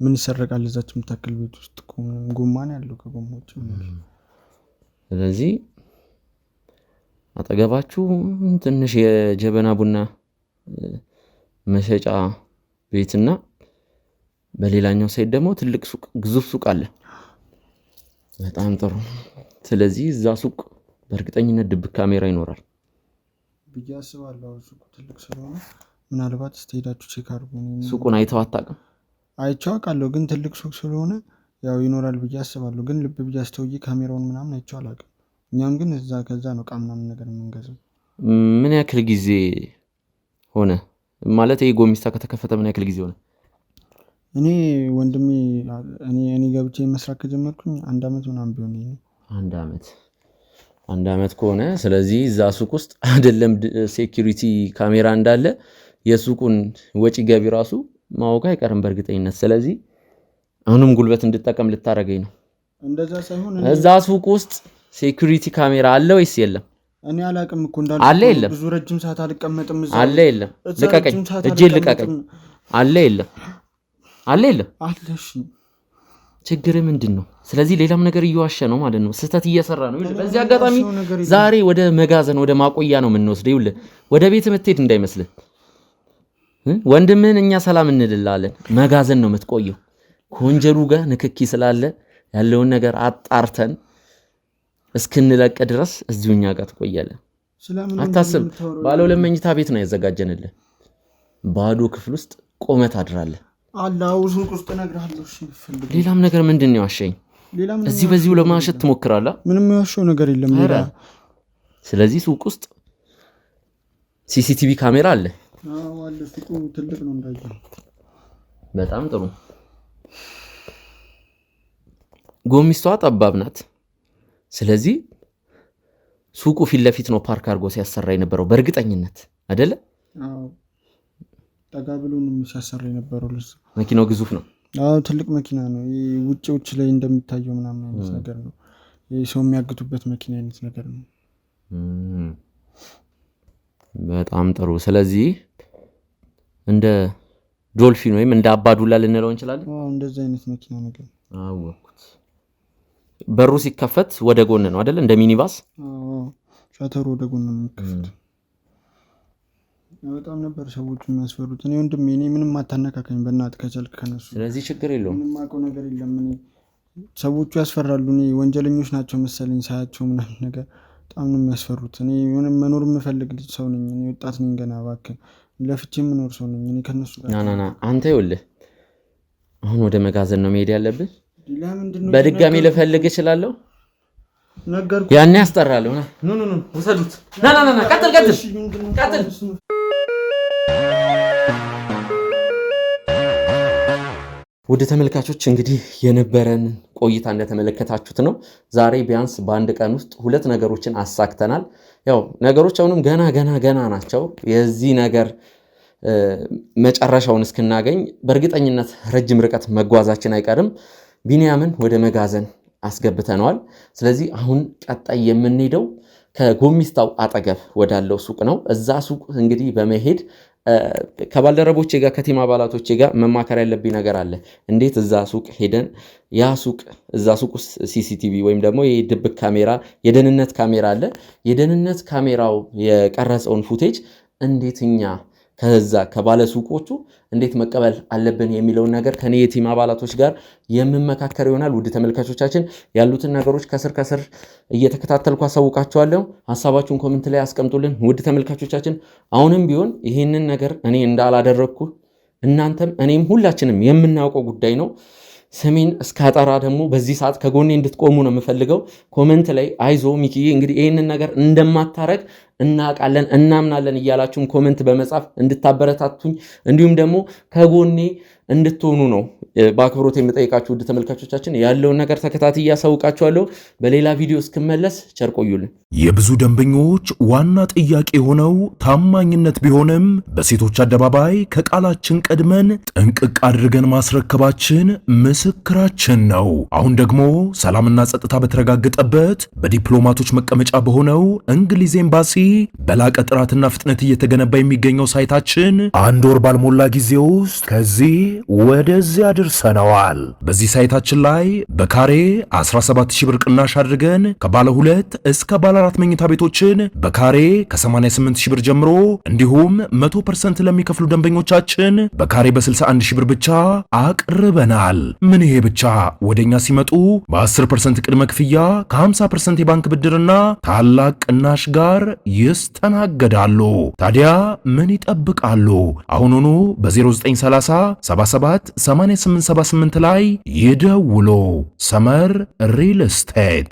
ምን ይሰረቃል? እዛች የምታክል ቤት ውስጥ ጎማ ነው ያለው ከጎማዎች። ስለዚህ አጠገባችሁ ትንሽ የጀበና ቡና መሸጫ ቤትና በሌላኛው ሳይድ ደግሞ ትልቅ ሱቅ ግዙፍ ሱቅ አለ። በጣም ጥሩ። ስለዚህ እዛ ሱቅ በእርግጠኝነት ድብቅ ካሜራ ይኖራል ብዬ አስባለሁ። ሱቁ ትልቅ ስለሆነ ምናልባት ስትሄዳችሁ ቼክ አድርጉ። ሱቁን አይተው አታውቅም? አይቼው አውቃለሁ፣ ግን ትልቅ ሱቅ ስለሆነ ያው ይኖራል ብዬ አስባለሁ። ግን ልብ ብዬ አስተውዬ ካሜራውን ምናምን አይቼው አላውቅም። እኛም ግን ከዛ ነው ዕቃ ምናምን ነገር የምንገዛው። ምን ያክል ጊዜ ሆነ ማለት ይሄ ጎሚስታ ከተከፈተ ምን ያክል ጊዜ ሆነ? እኔ ወንድሜ እኔ ገብቼ መስራት ከጀመርኩኝ 1 ዓመት ምናምን ቢሆን ነው። 1 ዓመት ከሆነ ስለዚህ እዛ ሱቅ ውስጥ አይደለም ሴኩሪቲ ካሜራ እንዳለ የሱቁን ወጪ ገቢ ራሱ ማወቅ አይቀርም በእርግጠኝነት። ስለዚህ አሁንም ጉልበት እንድጠቀም ልታረገኝ ነው። እንደዛ ሳይሆን እዛ ሱቅ ውስጥ ሴኩሪቲ ካሜራ አለ ወይስ የለም? እኔ አላውቅም እኮ እንዳልኩ አለ የለም? ብዙ ረጅም ሰዓት አልቀመጥም እዛ። አለ የለም? ልቀቀኝ፣ እጄን ልቀቀኝ። አለ የለም? አለ የለም? አለ። እሺ ችግር ምንድን ነው? ስለዚህ ሌላም ነገር እየዋሸ ነው ማለት ነው። ስህተት እየሰራ ነው። በዚህ አጋጣሚ ዛሬ ወደ መጋዘን ወደ ማቆያ ነው የምንወስደው። ይኸውልህ ወደ ቤት የምትሄድ እንዳይመስልህ። ወንድምህን እኛ ሰላም እንልላለን። መጋዘን ነው የምትቆየው። ከወንጀሉ ጋር ንክኪ ስላለ ያለውን ነገር አጣርተን እስክንለቅ ድረስ እዚሁ እኛ ጋር ትቆያለህ። አታስብ። ባለ 2 መኝታ ቤት ነው ያዘጋጀንልህ። ባዶ ክፍል ውስጥ ቆመት አድራለህ። አላው ሱቅ ውስጥ እነግርሃለሁ። እሺ ፈልግ። ሌላም ነገር ምንድን ነው ያሸኝ? እዚህ በዚሁ ለማሸት ትሞክራለህ። ምንም ያሸው ነገር የለም ሌላ። ስለዚህ ሱቅ ውስጥ ሲሲቲቪ ካሜራ አለ? አዎ አለ። ሱቁ ትልቅ ነው እንዳየው። በጣም ጥሩ። ጎሚስቷ ጠባብ ናት። ስለዚህ ሱቁ ፊት ለፊት ነው ፓርክ አድርጎ ሲያሰራ የነበረው በእርግጠኝነት አይደለ? አዎ ጠጋ ብሎ ነው ሲያሰራ የነበረው። ለሱ መኪናው ግዙፍ ነው። አዎ ትልቅ መኪና ነው። ውጪዎች ላይ እንደሚታየው ምናምን አይነት ነገር ነው። ሰው የሚያግቱበት መኪና አይነት ነገር ነው። በጣም ጥሩ። ስለዚህ እንደ ዶልፊን ወይም እንደ አባዱላ ልንለው እንችላለን። አዎ እንደዚህ አይነት መኪና ነገር አወኩት። በሩ ሲከፈት ወደ ጎን ነው አይደል? እንደ ሚኒባስ። አዎ ሻተሩ ወደ ጎን ነው የሚከፈት። በጣም ነበር ሰዎቹ የሚያስፈሩት። እኔ ወንድሜ እኔ ምንም አታነካከኝ በእናትህ ከቻልክ ከነሱ። ስለዚህ ችግር የለውም። ምንም አውቀው ነገር የለም። እኔ ሰዎቹ ያስፈራሉ። እኔ ወንጀለኞች ናቸው መሰለኝ ሳያቸው ምናምን ነገር በጣም ነው የሚያስፈሩት። እኔ ምንም መኖር የምፈልግ ልጅ ሰው ነኝ። እኔ ወጣት ነኝ ገና እባክህ ለፍቼ የምኖር ሰው ነኝ። እኔ ከነሱ ጋር ና አንተ ይኸውልህ አሁን ወደ መጋዘን ነው መሄድ ያለብህ። ለምንድነው በድጋሚ ልፈልግ እችላለሁ? ነገርኩ። ያኔ ያስጠራለሁ። ኑ ውሰዱት። ና ቀጥል። ውድ ተመልካቾች እንግዲህ የነበረን ቆይታ እንደተመለከታችሁት ነው። ዛሬ ቢያንስ በአንድ ቀን ውስጥ 2 ነገሮችን አሳክተናል። ያው ነገሮች አሁንም ገና ናቸው። የዚህ ነገር መጨረሻውን እስክናገኝ በእርግጠኝነት ረጅም ርቀት መጓዛችን አይቀርም። ቢንያምን ወደ መጋዘን አስገብተነዋል። ስለዚህ አሁን ቀጣይ የምንሄደው ከጎሚስታው አጠገብ ወዳለው ሱቅ ነው። እዛ ሱቅ እንግዲህ በመሄድ ከባልደረቦቼ ጋር ከቲም አባላቶቼ ጋር መማከር ያለብኝ ነገር አለ። እንዴት እዛ ሱቅ ሄደን እዛ ሱቅ ውስጥ ሲሲቲቪ ወይም ደግሞ የድብቅ ካሜራ የደህንነት ካሜራ አለ። የደህንነት ካሜራው የቀረጸውን ፉቴጅ እንዴት እኛ ከዛ ከባለ ሱቆቹ እንዴት መቀበል አለብን የሚለውን ነገር ከኔ የቲም አባላቶች ጋር የምመካከር ይሆናል። ውድ ተመልካቾቻችን ያሉትን ነገሮች ከስር እየተከታተልኩ አሳውቃችኋለሁ። ሐሳባችሁን ኮሜንት ላይ አስቀምጡልን። ውድ ተመልካቾቻችን አሁንም ቢሆን ይህንን ነገር እኔ እንዳላደረግኩ እናንተም እኔም ሁላችንም የምናውቀው ጉዳይ ነው። ስሜን እስካጠራ ደግሞ በዚህ ሰዓት ከጎኔ እንድትቆሙ ነው የምፈልገው። ኮሜንት ላይ አይዞ ሚኪዬ እንግዲህ ይህንን ነገር እንደማታረግ እናውቃለን እናምናለን እያላችሁም ኮሜንት በመጻፍ እንድታበረታቱኝ እንዲሁም ደግሞ ከጎኔ እንድትሆኑ ነው በአክብሮት የምጠይቃችሁ። ውድ ተመልካቾቻችን ያለውን ነገር ተከታትዬ ያሳውቃችኋለሁ። በሌላ ቪዲዮ እስክመለስ ቸር ቆዩልን። የብዙ ደንበኞች ዋና ጥያቄ የሆነው ታማኝነት ቢሆንም በሴቶች አደባባይ ከቃላችን ቀድመን ጥንቅቅ አድርገን ማስረከባችን ምስክራችን ነው። አሁን ደግሞ ሰላምና ጸጥታ በተረጋገጠበት በዲፕሎማቶች መቀመጫ በሆነው እንግሊዝ ኤምባሲ በላቀ ጥራትና ፍጥነት እየተገነባ የሚገኘው ሳይታችን 1 ወር ባልሞላ ጊዜ ውስጥ ከዚህ ወደዚያ አድርሰነዋል። በዚህ ሳይታችን ላይ በካሬ 17000 ብር ቅናሽ አድርገን ከባለ 2 እስከ ባለ 4 መኝታ ቤቶችን በካሬ ከ88000 ብር ጀምሮ እንዲሁም 100% ለሚከፍሉ ደንበኞቻችን በካሬ በ61000 ብር ብቻ አቅርበናል። ምን ይሄ ብቻ! ወደኛ ሲመጡ በ10% ቅድመ ክፍያ ከ50% የባንክ ብድርና ታላቅ ቅናሽ ጋር ይስተናገዳሉ። ታዲያ ምን ይጠብቃሉ? አሁኑኑ በ0930 77 8878 ላይ ይደውሉ። ሰመር ሪል ስቴት